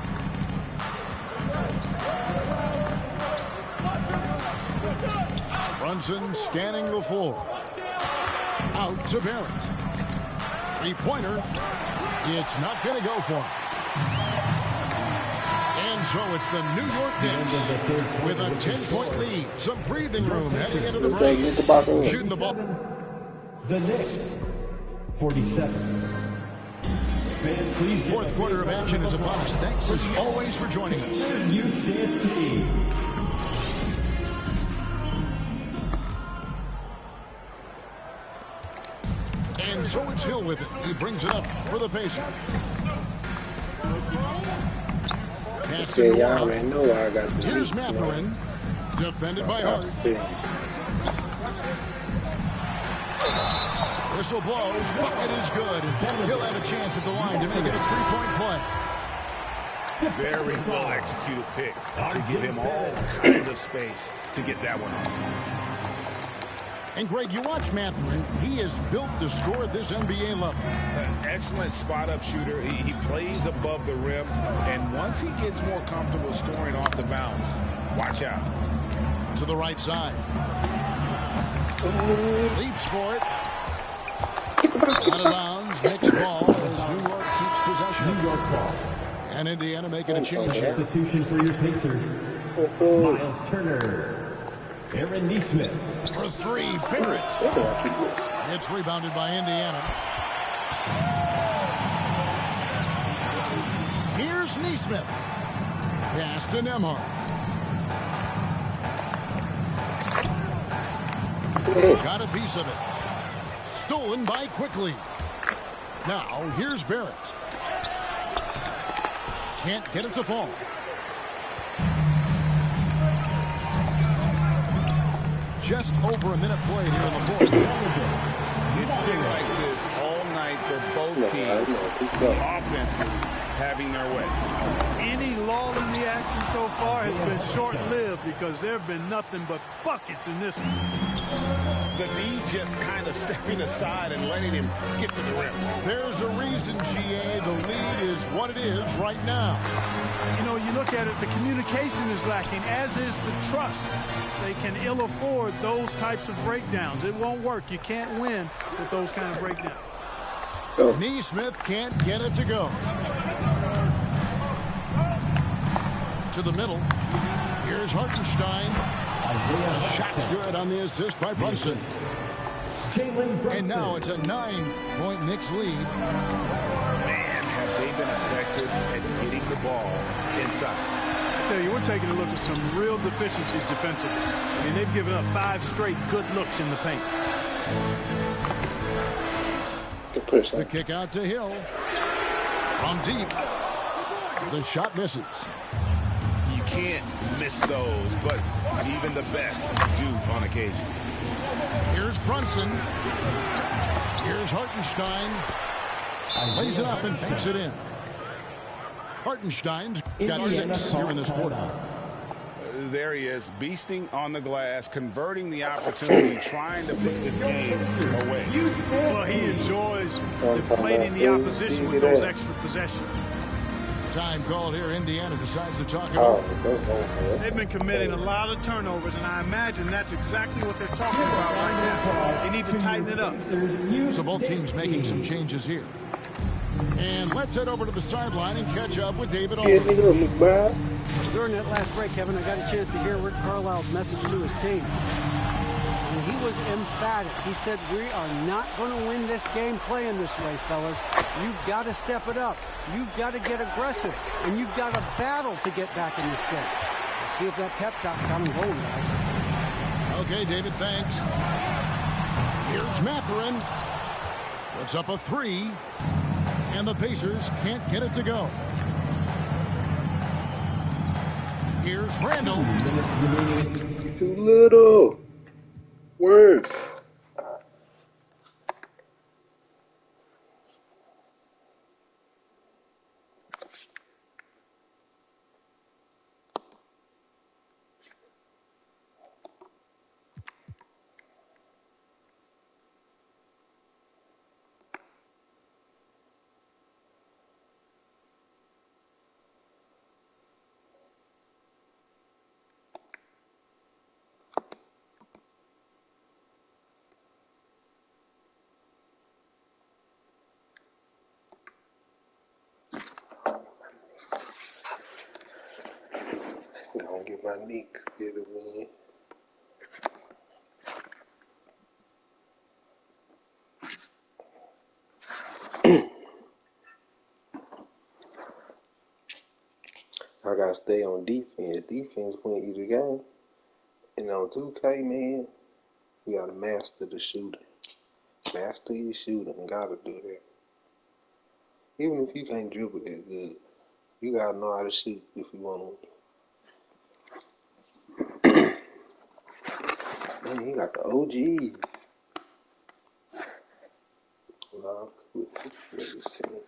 Brunson scanning the floor. Out to Barrett. Three-pointer. It's not going to go for him. And so it's the New York Knicks with a 10-point lead. Some breathing room heading into the break. Shooting the ball. The Knicks, 47. Fourth quarter of action is upon us. Thanks as always for joining us. Youth Dance Team. And so it's Hill with it. He brings it up for the Pacers. Yeah, y'all already know I got the Here's Mathurin. Defended by Hart. Whistle blows. Bucket is good. He'll have a chance at the line to make it a three-point play. Very well executed pick to give him all kinds of space to get that one off. And Greg, you watch Mathurin. He is built to score at this NBA level. An excellent spot-up shooter. He plays above the rim, and once he gets more comfortable scoring off the bounce, watch out. To the right side. Leaps for it. Out of bounds. Next ball as New And Indiana making a change here. Substitution for your Pacers. Miles Turner. Aaron Neesmith. For three, Barrett. It's rebounded by Indiana. Here's Neesmith. Pass to Nembhard. Got a piece of it. Stolen by Quickly. Now, here's Barrett. Can't get it to fall. Just over a minute played here in the fourth. It's been like this all night for both teams. The offenses having their way. Any lull in the action so far has been short-lived because there have been nothing but buckets in this one. The knee just kind of stepping aside and letting him get to the rim. There's a reason, GA, the lead is what it is right now. You know, you look at it, the communication is lacking, as is the trust. They can ill afford those types of breakdowns. It won't work. You can't win with those kind of breakdowns. Neesmith can't get it to go. To the middle. Here's Hartenstein. The shot's good on the assist by Brunson. And now it's a 9-point Knicks lead. Man, have they been effective at getting the ball inside. I tell you, we're taking a look at some real deficiencies defensively. I mean, they've given up 5 straight good looks in the paint. The kick out to Hill. From deep. The shot misses. You can't miss those, but even the best do on occasion. Here's Brunson. Here's Hartenstein. Lays it up and banks it in. Hartenstein's got 6 here in this quarter. There he is, beasting on the glass, converting the opportunity, trying to put this game away. Well, he enjoys deflating the opposition with those extra possessions. Time called here. Indiana decides to talk it over. They've been committing a lot of turnovers, and I imagine that's exactly what they're talking about right now. They need to tighten it up. So both teams making some changes here. And let's head over to the sideline and catch up with David Aldridge. During that last break, Kevin, I got a chance to hear Rick Carlisle's message to his team. And he was emphatic. He said, we are not going to win this game playing this way, fellas. You've got to step it up. You've got to get aggressive. And you've got to battle to get back in this thing. See if that pep talk comes home, guys. Okay, David, thanks. Here's Mathurin. Puts up a 3. And the Pacers can't get it to go. Here's Randall. Too little. Word. Gonna get my Knicks get a win. I gotta stay on defense. Defense win you the game. And on 2K, man, you gotta master the shooting. Master your shooting. Gotta do that. Even if you can't dribble that good, you gotta know how to shoot if you want to. Man, you got the OG. Nah, split this team.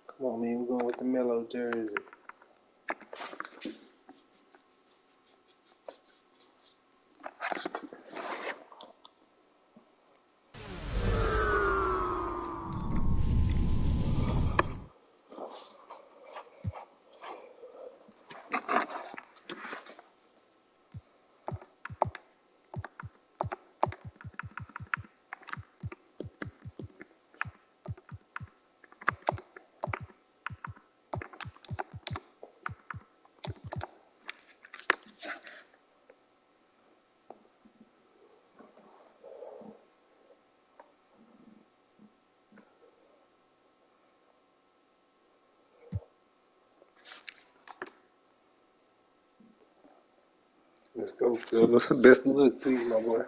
Come on, man, we're going with the Melo jersey. Let's go, Phil. Best of luck to you, my boy.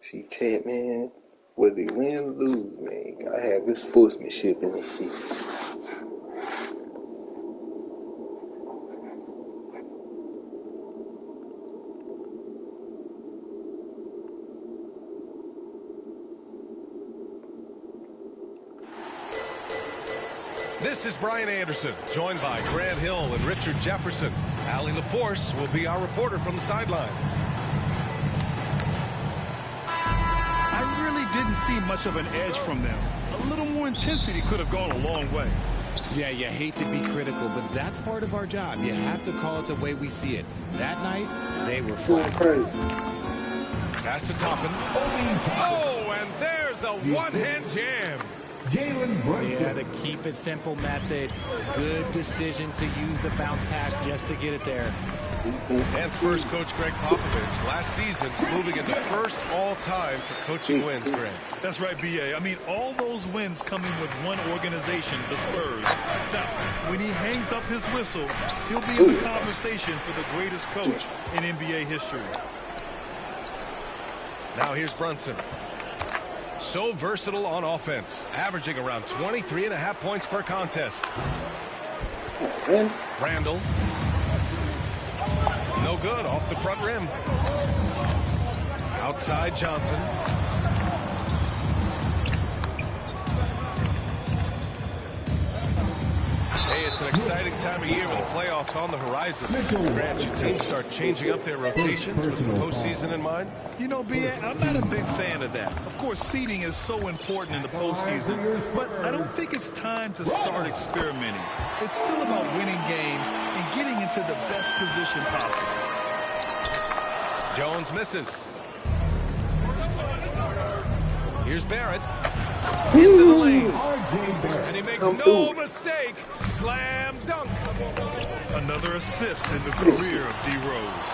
See, Ted, man, whether they win or lose, man, you gotta have good sportsmanship in this shit. This is Brian Anderson, joined by Grant Hill and Richard Jefferson. Allie LaForce will be our reporter from the sideline. I really didn't see much of an edge from them. A little more intensity could have gone a long way. Yeah, you hate to be critical, but that's part of our job. You have to call it the way we see it. That night, they were flat. Crazy. Pass to Toppin. Oh, and there's a one-hand jam. Yeah, the keep it simple method. Good decision to use the bounce pass just to get it there. And Spurs coach Greg Popovich last season moving into first all-time for coaching wins, Greg. That's right, B.A. I mean, all those wins coming with one organization, the Spurs. Now, when he hangs up his whistle, he'll be in the conversation for the greatest coach in NBA history. Now here's Brunson. So versatile on offense, averaging around 23.5 points per contest. Randall. No good, off the front rim. Outside Johnson. Hey, it's an exciting time of year with the playoffs on the horizon. Grant, your teams start changing up their rotations with the postseason in mind? You know, B.A., I'm not a big fan of that. Of course, seeding is so important in the postseason, but I don't think it's time to start experimenting. It's still about winning games and getting into the best position possible. Jones misses. Here's Barrett. Into the lane. And he makes no mistake. Slam dunk. Another assist in the career of D. Rose.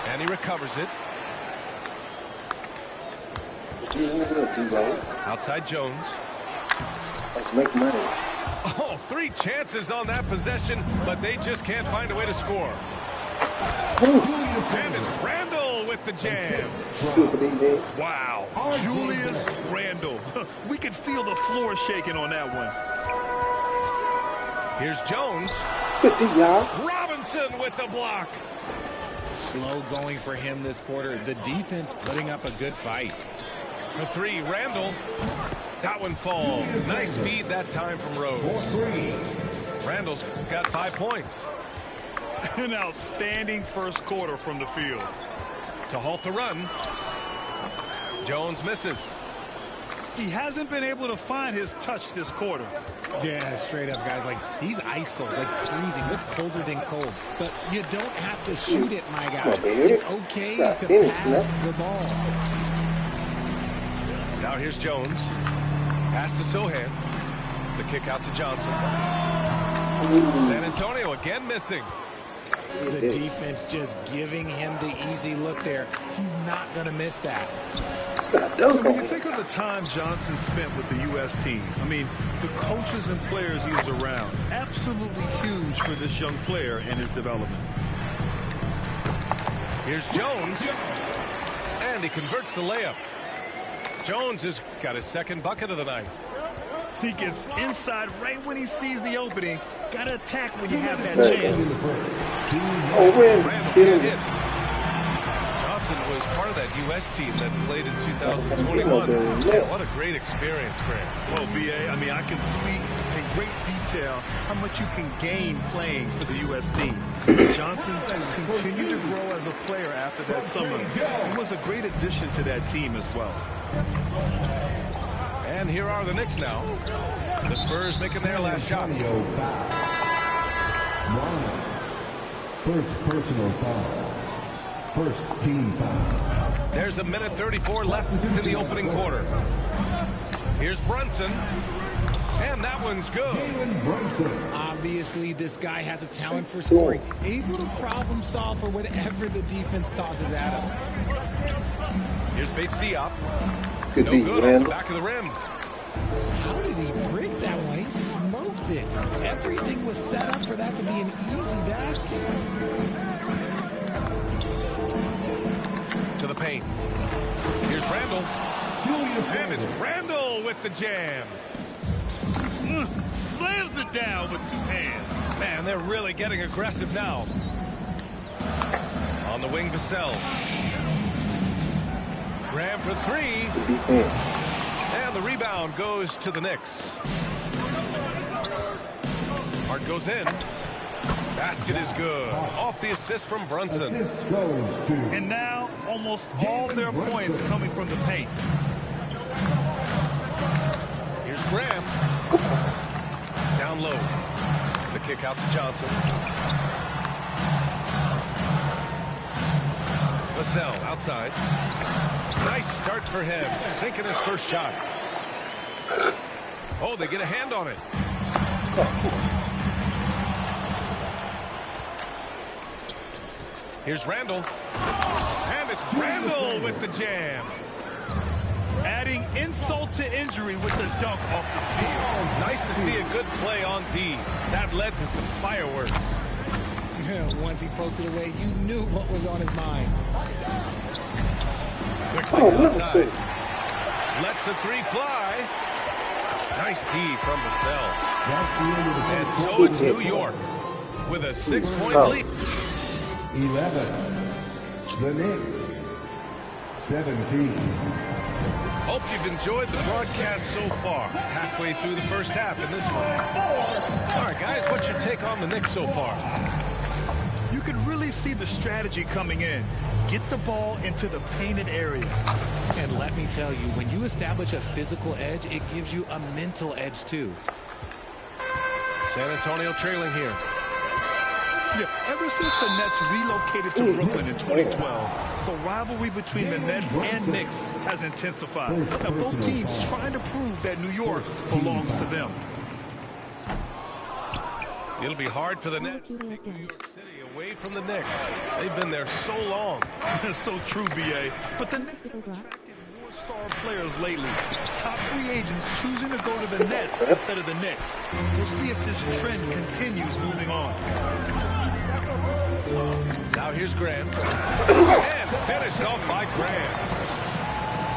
And he recovers it. Outside Jones. Make money. Oh, 3 chances on that possession, but they just can't find a way to score. And it's Randall with the jam. Wow. Julius Randall. We could feel the floor shaking on that one. Here's Jones. Robinson with the block. Slow going for him this quarter. The defense putting up a good fight. For 3, Randall. That one falls. Nice feed that time from Rose. Randall's got 5 points. An outstanding first quarter from the field. To halt the run. Jones misses. He hasn't been able to find his touch this quarter. Yeah, straight up, guys. Like, he's ice cold, like freezing. What's colder than cold? But you don't have to shoot it, my guy. It's okay to pass the ball. Now here's Jones. Pass to Sohan. The kick out to Johnson. San Antonio again missing. The defense just giving him the easy look there. He's not going to miss that. When you think of the time Johnson spent with the U.S. team, I mean, the coaches and players he was around, absolutely huge for this young player and his development. Here's Jones. And he converts the layup. Jones has got his second bucket of the night. He gets inside right when he sees the opening. Got to attack when you have that chance. Randall can't hit. Johnson was part of that U.S. team that played in 2021. Man, what a great experience, Grant. Well, B.A., I mean, I can speak in great detail how much you can gain playing for the U.S. team. Johnson continued to grow as a player after that summer. He was a great addition to that team as well. And here are the Knicks now. The Spurs making their last shot. First personal foul. First team foul. There's a minute 34 left in the opening quarter. Here's Brunson. And that one's good. Obviously, this guy has a talent for scoring. Able to problem solve for whatever the defense tosses at him. Here's Bates Diop. No good off the back of the rim. How did he break that one? He smoked it. Everything was set up for that to be an easy basket. To the paint. Here's Randall. And it's Randall with the jam. Slams it down with two hands. Man, they're really getting aggressive now. On the wing, Vassell. Graham for three. And the rebound goes to the Knicks. Hart goes in. Basket is good. Off the assist from Brunson. And now almost all their points coming from the paint. Here's Graham. Down low. The kick out to Johnson. Vassell outside. Nice start for him. Sinking his first shot. Oh, they get a hand on it. Here's Randall. And it's Randall with the jam. Adding insult to injury with the dunk off the steal. Nice to see a good play on D. That led to some fireworks. Once he poked it away, you knew what was on his mind. Quickly lets the three fly. Nice D from Vassell. And so it's New York with a 6-point lead. 11. The Knicks. 17. Hope you've enjoyed the broadcast so far. Halfway through the first half in this one. All right, guys, what's your take on the Knicks so far? You can really see the strategy coming in. Get the ball into the painted area. And let me tell you, when you establish a physical edge, it gives you a mental edge too. San Antonio trailing here. Yeah, ever since the Nets relocated to Brooklyn in 2012, the rivalry between the Nets and Knicks has intensified. Now, both teams trying to prove that New York belongs to them. It'll be hard for the Nets to take New York City away from the Knicks. They've been there so long. That's so true, B.A. But the Knicks have attracted more star players lately. Top free agents choosing to go to the Nets instead of the Knicks. We'll see if this trend continues moving on. Now here's Graham. And finished off by Graham.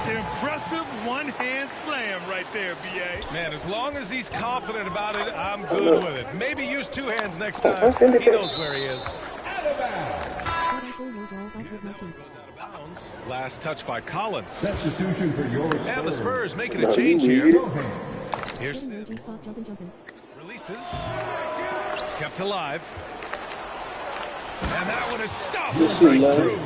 Impressive one-hand slam right there, B.A. Man, as long as he's confident about it, I'm good with it. Maybe use two hands next time. He knows where he is. Last touch by Collins. Substitution for your Spurs. And the Spurs making a change here. Here's releases. Kept alive. And that one is stopped right through.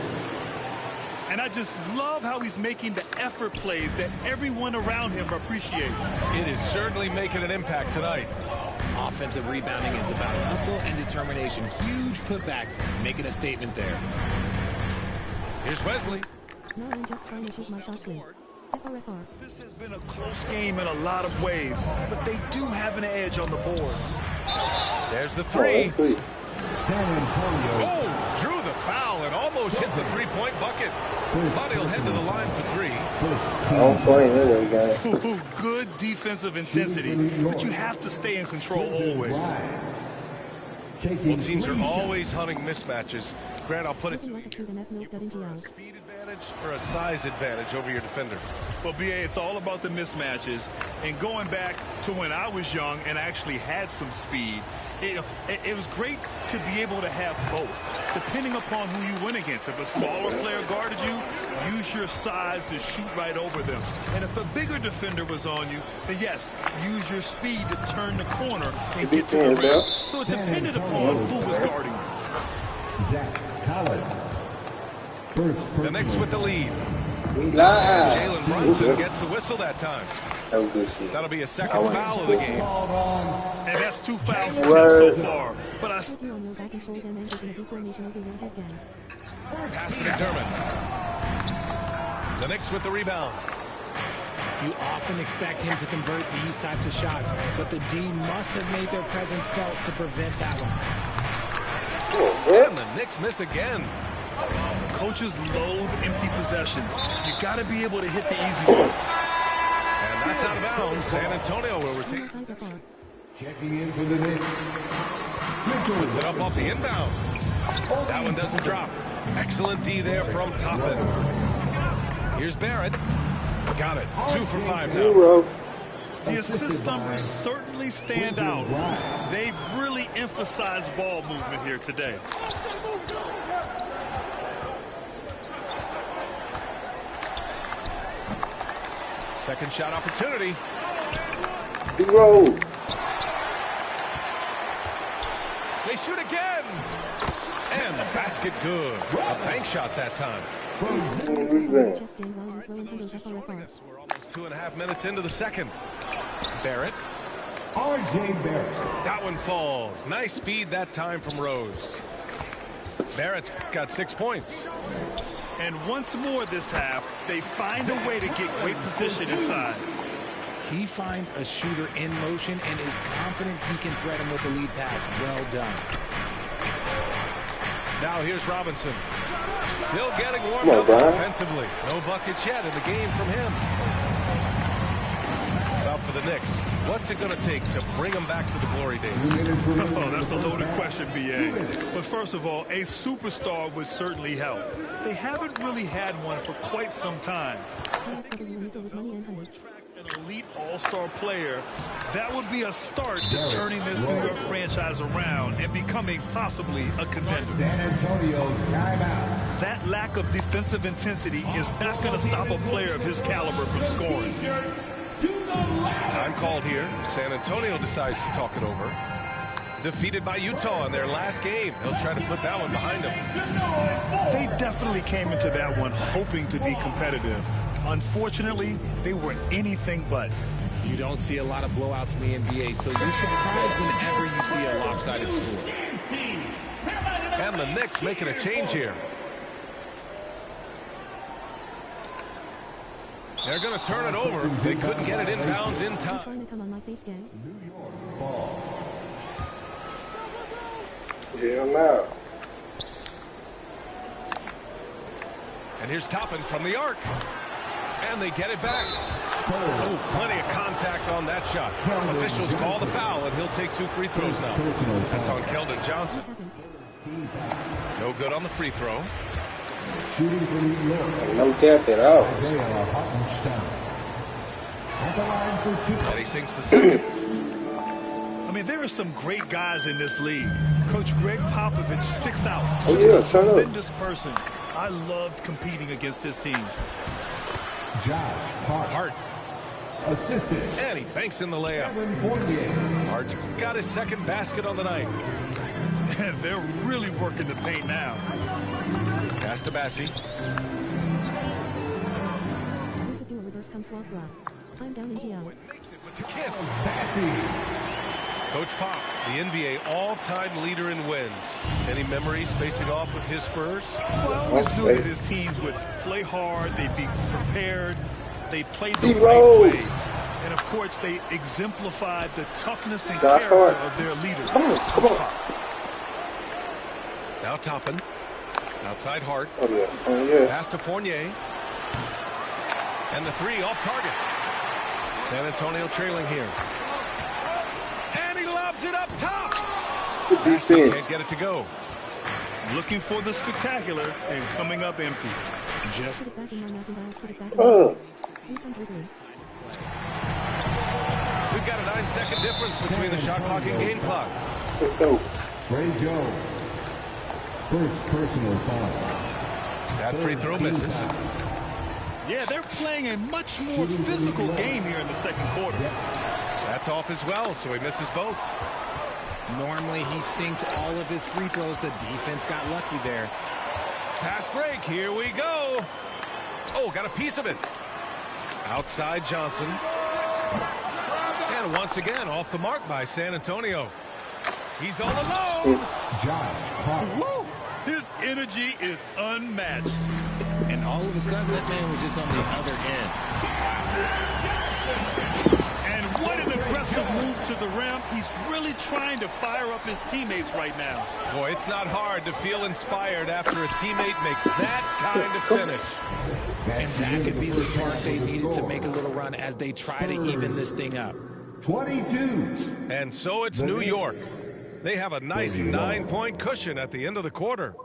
And I just love how he's making the effort plays that everyone around him appreciates. It is certainly making an impact tonight. Offensive rebounding is about hustle and determination. Huge putback, making a statement there. Here's Wesley. No, I'm just trying to shoot my shot clean. FR. This has been a close game in a lot of ways, but they do have an edge on the boards. There's the three. San Antonio. Oh, drew the foul and almost hit the three-point bucket. But he'll head to the line for three. Good defensive intensity, but you have to stay in control always. Both teams are always hunting mismatches. Grant, I'll put it to you. Speed advantage or a size advantage over your defender? Well, B.A., it's all about the mismatches. And going back to when I was young and actually had some speed, it was great to be able to have both, depending upon who you went against. If a smaller player guarded you, use your size to shoot right over them. And if a bigger defender was on you, then yes, use your speed to turn the corner and get to the rim. So it depended upon who was guarding you. Zach Collins. The Knicks with the lead. We live. Jalen Brunson gets the whistle that time. That'll be a second foul of the game. And that's 2 fouls for him so far. But I still... Pass to McDermott. The Knicks with the rebound. You often expect him to convert these types of shots, but the D must have made their presence felt to prevent that one. And the Knicks miss again. Coaches loathe empty possessions. You got to be able to hit the easy ones. And that's out of bounds. San Antonio will retain. Checking in for the Knicks. Puts it up off the inbound. That one doesn't drop. Excellent D there from Toppin. Here's Barrett. Got it. 2 for 5 now. The assist numbers certainly stand out. They've really emphasized ball movement here today. Second shot opportunity. Big roll. They shoot again. And the basket good. A bank shot that time. Rebound. We're almost 2.5 minutes into the second. Barrett. R.J. Barrett. That one falls. Nice feed that time from Rose. Barrett's got 6 points. And once more this half, they find a way to get great position inside. He finds a shooter in motion and is confident he can thread him with the lead pass. Well done. Now here's Robinson. Still getting warmed up offensively. No buckets yet in the game from him. About for the Knicks. What's it going to take to bring them back to the glory days? Oh, that's a loaded question, B.A. But first of all, a superstar would certainly help. They haven't really had one for quite some time. An elite all-star player, that would be a start to turning this New York franchise around and becoming possibly a contender. San Antonio timeout. That lack of defensive intensity is not going to stop a player of his caliber from scoring. Time called here. San Antonio decides to talk it over. Defeated by Utah in their last game. They'll try to put that one behind them. They definitely came into that one hoping to be competitive. Unfortunately, they were anything but. You don't see a lot of blowouts in the NBA, so you're surprised whenever you see a lopsided score. And the Knicks making a change here. They're going to turn it over. They couldn't get it inbounds in time. Trying to come on my face game. Hell no. And here's Toppin from the arc. And they get it back. Oh, plenty of contact on that shot. Officials call the foul, and he'll take 2 free throws now. That's on Keldon Johnson. No good on the free throw. Shooting for New York. No cap at all. Isaiah Hartenstein. At the line for 2. And he sinks the second. I mean, there are some great guys in this league. Coach Greg Popovich sticks out. Oh, Just yeah, a turn up. tremendous person. I loved competing against his teams. Josh Hart. Assistant. And he banks in the layup. Hart's got his second basket on the night. And they're really working the paint now. Pass to Bassi. We could do a reverse come swap block. I'm down in GL. Makes it with the kiss. Bassi. Coach Pop, the NBA all-time leader in wins. Any memories facing off with his Spurs? Well, I always knew that his teams would play hard, they'd be prepared, they played the right way. And of course, they exemplified the toughness and character of their leader. Come on. Now Toppin. Outside Hart. Oh, yeah. Pass to Fournier. And the 3 off target. San Antonio trailing here. And he lobs it up top. Good defense. Can't get it to go. Looking for the spectacular and coming up empty. Just Put it back in my mouth and I'll put it back in Oh. We've got a 9-second difference between the shot clock and game clock. Let's go. Trey Jones. First personal foul. That free throw misses. Yeah, they're playing a much more physical game here in the second quarter. That's off as well, so he misses both. normally he sinks all of his free throws. The defense got lucky there. Fast break, here we go. Oh, got a piece of it. Outside Johnson. And once again, off the mark by San Antonio. He's all alone. Woo! His energy is unmatched. And all of a sudden, that man was just on the other end. And what an aggressive move to the rim. He's really trying to fire up his teammates right now. Boy, it's not hard to feel inspired after a teammate makes that kind of finish. And that could be the spark they needed to make a little run as they try to even this thing up. 22. And so it's New York. They have a nice 9-point cushion at the end of the quarter.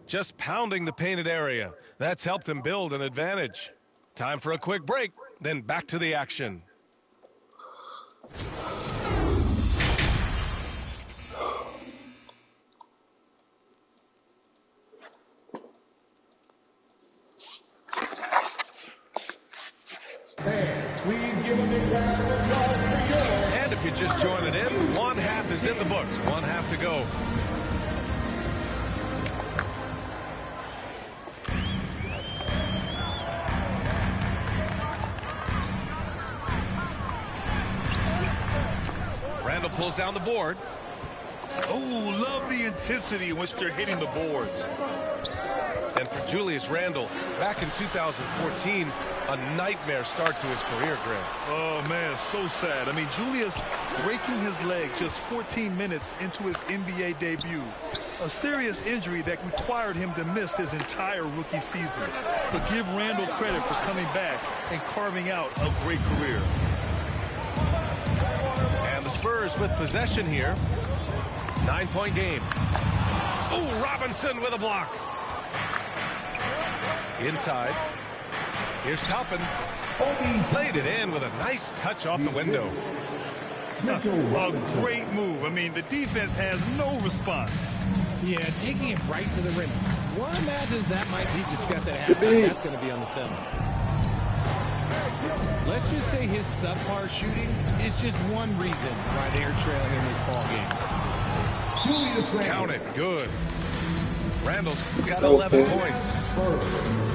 Just pounding the painted area. That's helped them build an advantage. Time for a quick break, then back to the action. And if you're just joining in, one half is in the books. One half to go. Randall pulls down the board. Oh, love the intensity in which they're hitting the boards. And for Julius Randle, back in 2014, a nightmare start to his career, Greg. Oh, man, so sad. I mean, Julius breaking his leg just 14 minutes into his NBA debut. A serious injury that required him to miss his entire rookie season. But give Randle credit for coming back and carving out a great career. And the Spurs with possession here. 9-point game. Oh, Robinson with a block. Inside. Here's Toppin. Played it in with a nice touch off the window. A great move. I mean, the defense has no response. Yeah, taking it right to the rim. One imagines that might be discussed at halftime. That's going to be on the film. Let's just say his subpar shooting is just one reason why they're trailing in this ball game. Count it. Good. Randall's got 11 points.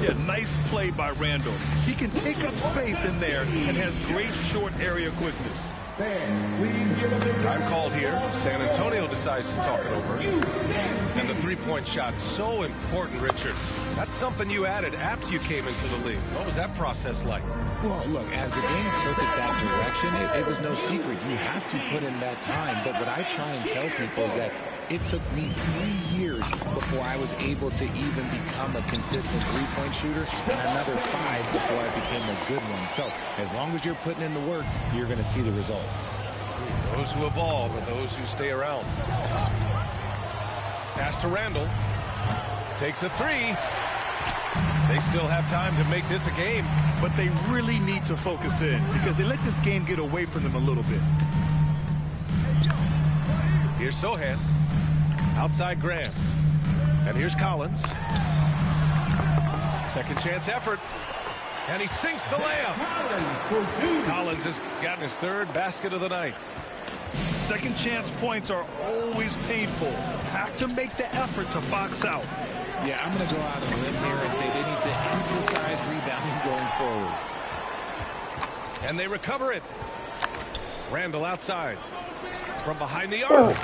Yeah, nice play by Randall. He can take up space in there and has great short area quickness. Time called here. San Antonio decides to talk it over. And the three-point shot, so important, Richard. That's something you added after you came into the league. What was that process like? Well, look, as the game took it that direction, it was no secret. You have to put in that time. But what I try and tell people is that it took me 3 years before I was able to even become a consistent three-point shooter, and another 5 before I became a good one. So as long as you're putting in the work, you're going to see the results. Those who evolve are those who stay around. Pass to Randall. Takes a three. They still have time to make this a game. But they really need to focus in because they let this game get away from them a little bit. Here's Sohan. Outside Graham. And here's Collins. Second chance effort. And he sinks the layup. Collins has gotten his third basket of the night. Second chance points are always painful. Have to make the effort to box out. Yeah, I'm going to go out on a limb here and say they need to emphasize rebounding going forward. And they recover it. Randall outside. From behind the arc.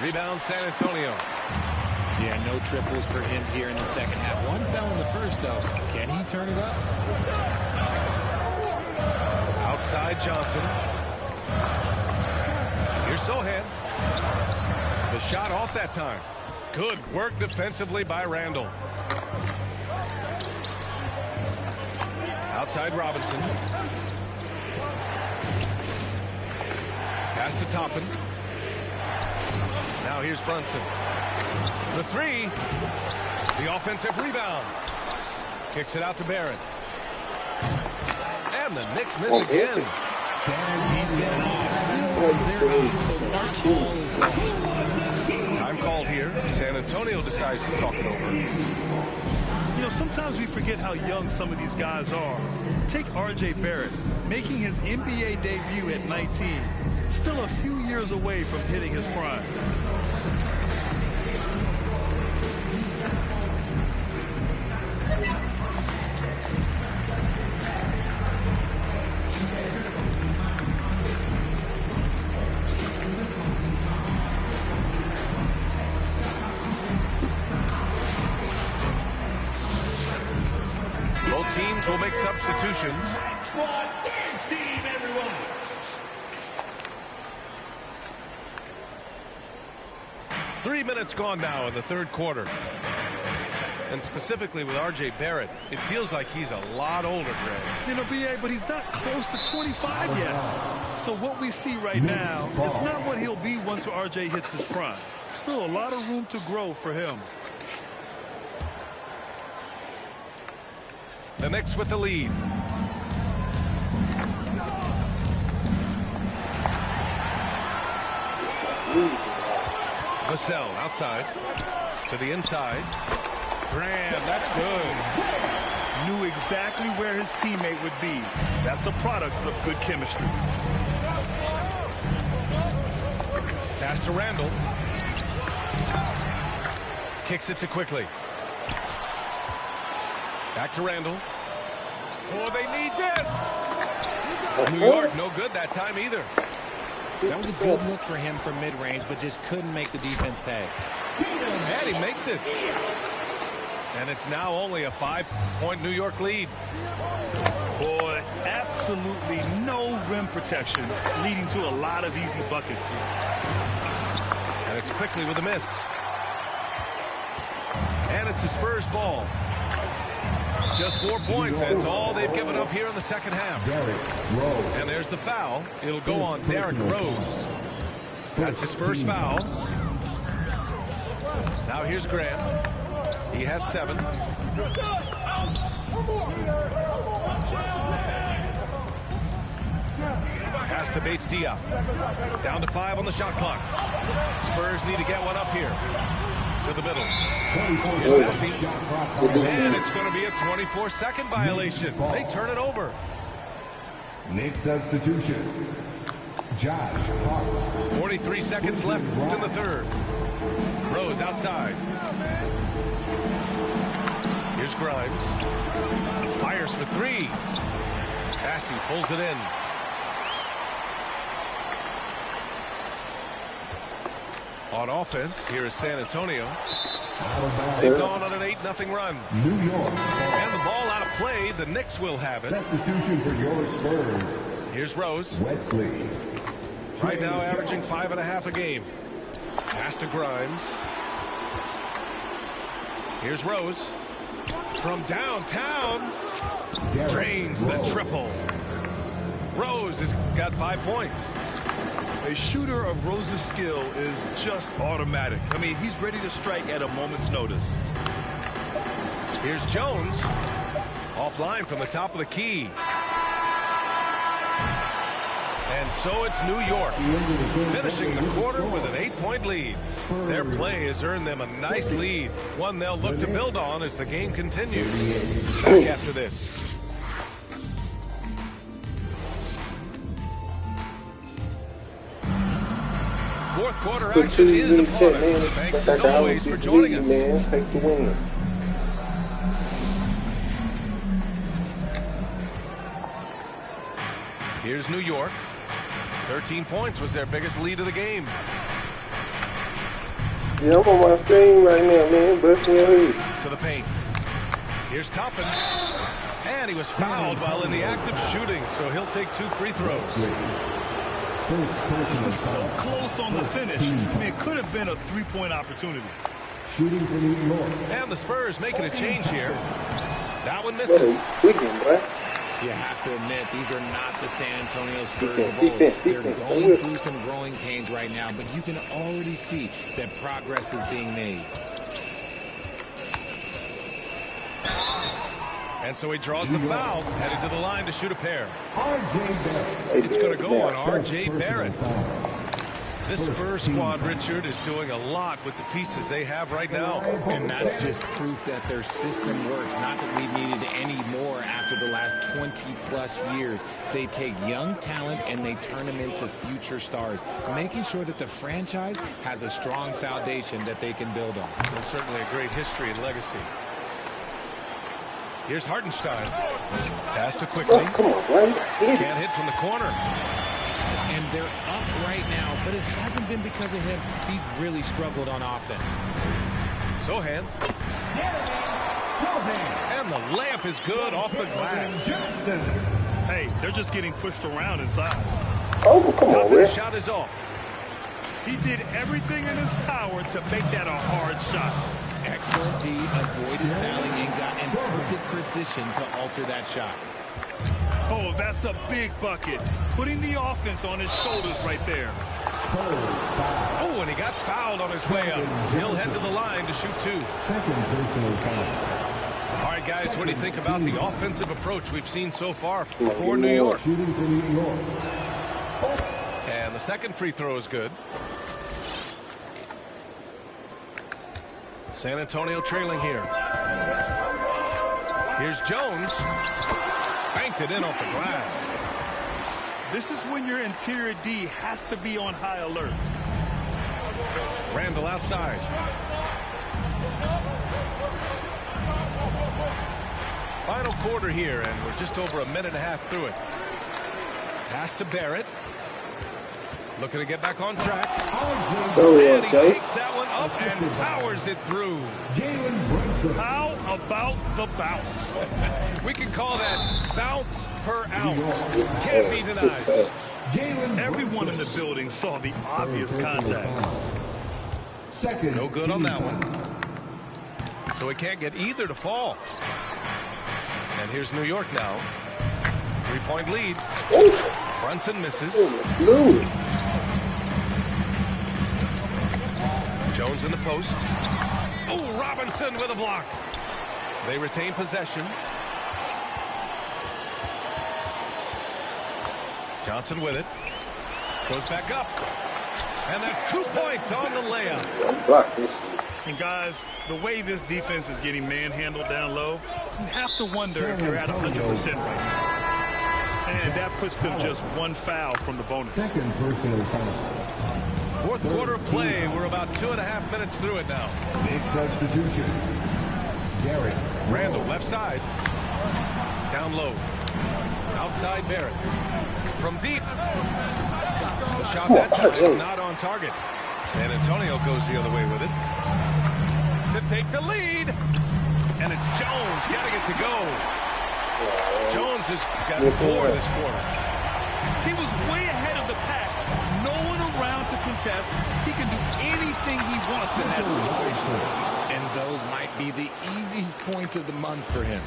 Rebound San Antonio. Yeah, no triples for him here in the second half. One fell in the first, though. Can he turn it up? Outside Johnson. Here's Sohan. The shot off that time. Good work defensively by Randall. Outside Robinson. Pass to Toppin. Now here's Brunson. The three. The offensive rebound. Kicks it out to Barrett. And the Knicks miss again. He's been Time called here. San Antonio decides to talk it over. You know, sometimes we forget how young some of these guys are. Take R.J. Barrett, making his NBA debut at 19. Still a few years away from hitting his prime. Both teams will make substitutions. 3 minutes gone now in the third quarter. And specifically with R.J. Barrett, it feels like he's a lot older, Greg. You know, B.A., but he's not close to 25 yet. So what we see right now, it's not what he'll be once R.J. hits his prime. Still a lot of room to grow for him. The Knicks with the lead. Vassell outside to the inside. Graham, that's good. Knew exactly where his teammate would be. That's a product of good chemistry. Pass to Randall. Kicks it to Quickly. Back to Randall. Oh, they need this. New York, no good that time either. That was a good look for him from mid-range, but just couldn't make the defense pay. And he makes it. And it's now only a 5-point New York lead. Boy, absolutely no rim protection, leading to a lot of easy buckets here. And it's Quickly with a miss. And it's a Spurs ball. Just 4 points, and it's all they've given up here in the second half. And there's the foul. It'll go on Derrick Rose. That's his first foul. Now here's Graham. He has 7. Pass to Bates-Diop. Down to 5 on the shot clock. Spurs need to get one up here. To the middle. Here's Messi. And it's going to be a 24-second violation. They turn it over. Next substitution, Josh Hart. 43 seconds left in the third. Rose outside. Here's Grimes. Fires for 3. Bassey pulls it in. On offense, here is San Antonio. They've gone on an 8-0 run. New York. And the ball out of play. The Knicks will have it. Substitution for your Spurs. Here's Rose. Wesley. Right now averaging 5.5 a game. Pass to Grimes. Here's Rose. From downtown. Drains the triple. Rose has got 5 points. A shooter of Rose's skill is just automatic. I mean, he's ready to strike at a moment's notice. Here's Jones. Offline from the top of the key. And so it's New York finishing the quarter with an 8-point lead. Their play has earned them a nice lead, one they'll look to build on as the game continues. Back after this. Fourth quarter action is upon us. Thanks as always for joining us. Man, take the win. Here's New York. 13 points was their biggest lead of the game. Yeah, I'm on my screen right now, man. Busting your head. To the paint. Here's Toppin. And he was fouled while in the act of shooting, so he'll take 2 free throws. He's so close on the finish. I mean, it could have been a 3-point opportunity. Shooting for New York. And the Spurs making a change here. That one misses. You have to admit, these are not the San Antonio Spurs of old. They're going through some growing pains right now, but you can already see that progress is being made. And so he draws the foul, headed to the line to shoot a pair. R.J. Barrett. It's going to go on R.J. Barrett. This Spurs squad, Richard, is doing a lot with the pieces they have right now. And that's just proof that their system works. Not that we've needed any more after the last 20-plus years. They take young talent and they turn them into future stars, making sure that the franchise has a strong foundation that they can build on. And certainly a great history and legacy. Here's Hartenstein. Pass to Quickly. Oh, come on, Blake. Can't hit from the corner. And they're up right now, but it hasn't been because of him. He's really struggled on offense. Sohan. And the layup is good off the glass. Hey, they're just getting pushed around inside. Oh, come on, man. Shot is off. He did everything in his power to make that a hard shot. Excellent York D avoided fouling and got in perfect position to alter that shot. Oh, that's a big bucket. Putting the offense on his shoulders right there. Oh, and he got fouled on his way up. He'll head to the line to shoot 2. Second personal foul. All right, guys, what do you think about the offensive approach we've seen so far for New York? Shooting for New York. And the second free throw is good. San Antonio trailing here. Here's Jones. Banked it in off the glass. This is when your interior D has to be on high alert. Randall outside. Final quarter here, and we're just over a minute and a half through it. Pass to Barrett. Looking to get back on track. And he takes that one up and powers it through. How about the bounce? We can call that bounce per ounce. Can't be denied. Everyone in the building saw the obvious contact. No good on that one. So we can't get either to fall. And here's New York now. 3-point lead. Brunson misses. Jones in the post. Oh, Robinson with a block. They retain possession. Johnson with it. Goes back up. And that's 2 points on the layup. And guys, the way this defense is getting manhandled down low, you have to wonder if they're at 100% right now. And that puts them just one foul from the bonus. Second personal foul. Fourth quarter of play. We're about 2.5 minutes through it now. Big substitution. Garrett. Randall left side. Down low. Outside Barrett. From deep. The shot that time not on target. San Antonio goes the other way with it. To take the lead. And it's Jones getting it to go. Jones has got 4 this quarter. He was way ahead of the pack. No one around to contest. He can do anything he wants in that situation. And those might be the easiest points of the month for him.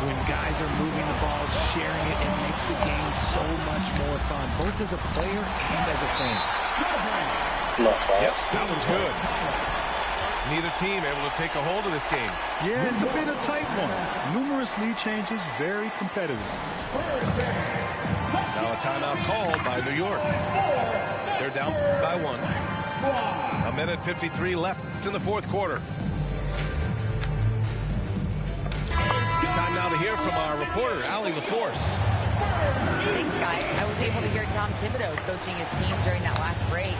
When guys are moving the ball, sharing it, it makes the game so much more fun, both as a player and as a fan. Yep, that one's good. Neither team able to take a hold of this game. Yeah, it's been a tight one. Numerous lead changes, very competitive. Now a timeout called by New York. They're down by 1. A minute 53 left in the fourth quarter. Time now to hear from our reporter, Allie LaForce. Thanks, guys. I was able to hear Tom Thibodeau coaching his team during that last break.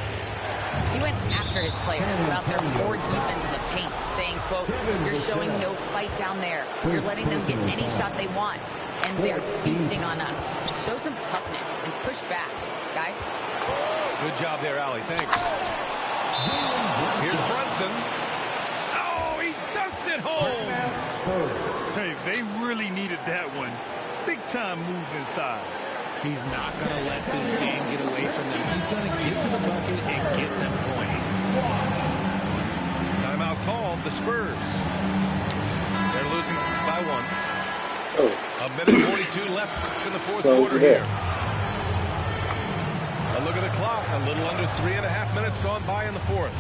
He went after his players about their poor defense in the paint, saying, quote, "You're showing no fight down there. You're letting them get any shot they want, and they're feasting on us. Show some toughness and push back, guys." Good job there, Allie. Thanks. Here's Brunson. Oh, he dunks it home. Hey, they really needed that one. Big time move inside. He's not going to let this game get away from them. He's going to get to the bucket and get them points. Timeout called, the Spurs. They're losing by 1. A minute 42 left in the fourth quarter here. A look at the clock. A little under 3.5 minutes gone by in the fourth.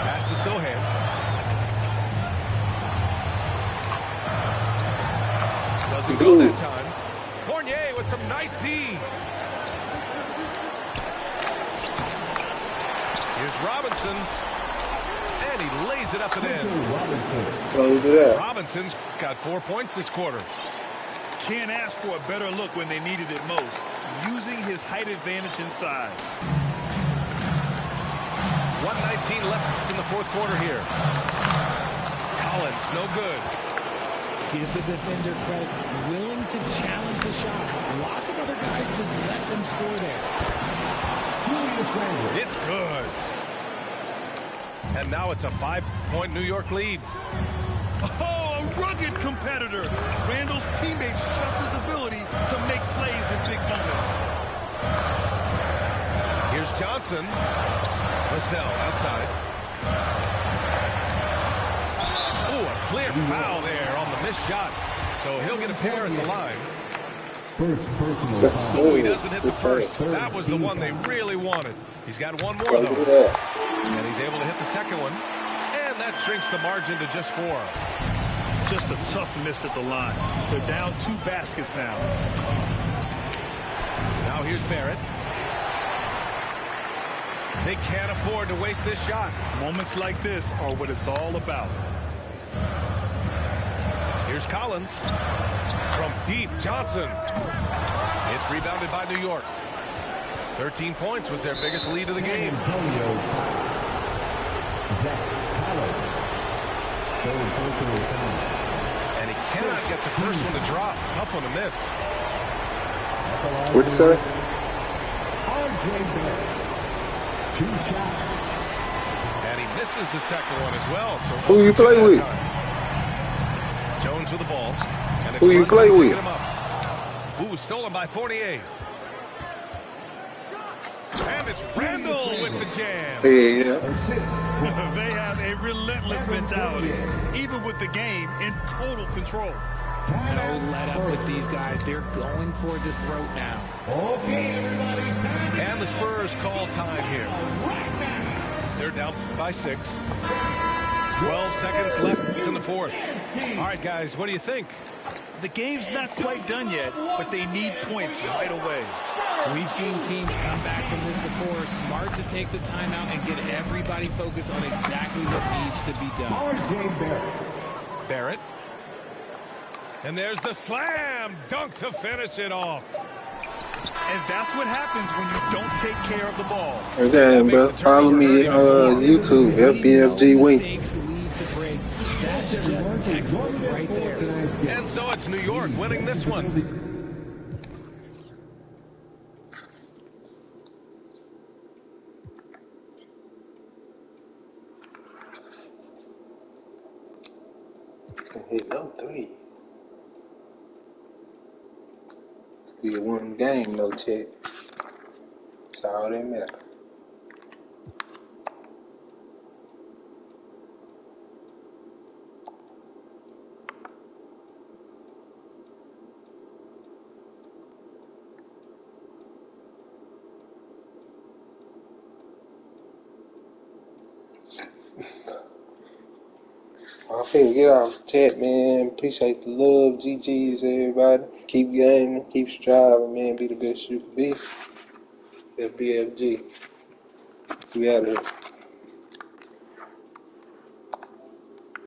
Pass to Sohan. Doesn't go that time. Fournier with some nice D. Here's Robinson. And he lays it up and in. Robinson's got 4 points this quarter. Can't ask for a better look when they needed it most. Using his height advantage inside. 1:19 left in the fourth quarter here. Collins, no good. Give the defender credit, willing to challenge the shot. Lots of other guys just let them score there. It's good. And now it's a 5-point New York lead. Oh, a rugged competitor. Randall's teammates trust his ability to make plays in big moments. Here's Johnson. Vassell outside. clear foul there on the missed shot. So he'll get a pair at the line. Oh, he doesn't hit the first. That was the one they really wanted. He's got one more, though. And he's able to hit the second one. And that shrinks the margin to just 4. Just a tough miss at the line. They're down 2 baskets now. Now here's Barrett. They can't afford to waste this shot. Moments like this are what it's all about. Here's Collins. From deep, Johnson. It's rebounded by New York. 13 points was their biggest lead of the game. And he cannot get the first one to drop. Tough one to miss. What'd you say? 2 shots. And he misses the second one as well. So who you play with? Jones with the ball. And who you play with? Ooh, stolen by Fournier. And it's Randall with the jam. Yeah. They have a relentless mentality, even with the game in total control. No let up with these guys. They're going for the throat now. Okay, everybody. And the Spurs call time here. They're down by 6. 12 seconds left in the fourth. All right, guys, what do you think? The game's not quite done yet, but they need points right away. We've seen teams come back from this before. Smart to take the timeout and get everybody focused on exactly what needs to be done. Barrett. And there's the slam dunk to finish it off. And that's what happens when you don't take care of the ball. Okay, bro. Follow me on YouTube, FBFG Wink. That's just textbook right there. And so it's New York winning this one. Hit no 3. Still won the game, no check. That's all that matters. I'm finna get off the chat, man. Appreciate the love, GG's, everybody. Keep gaming, keep striving, man. Be the best you can be. FBFG. We out of here.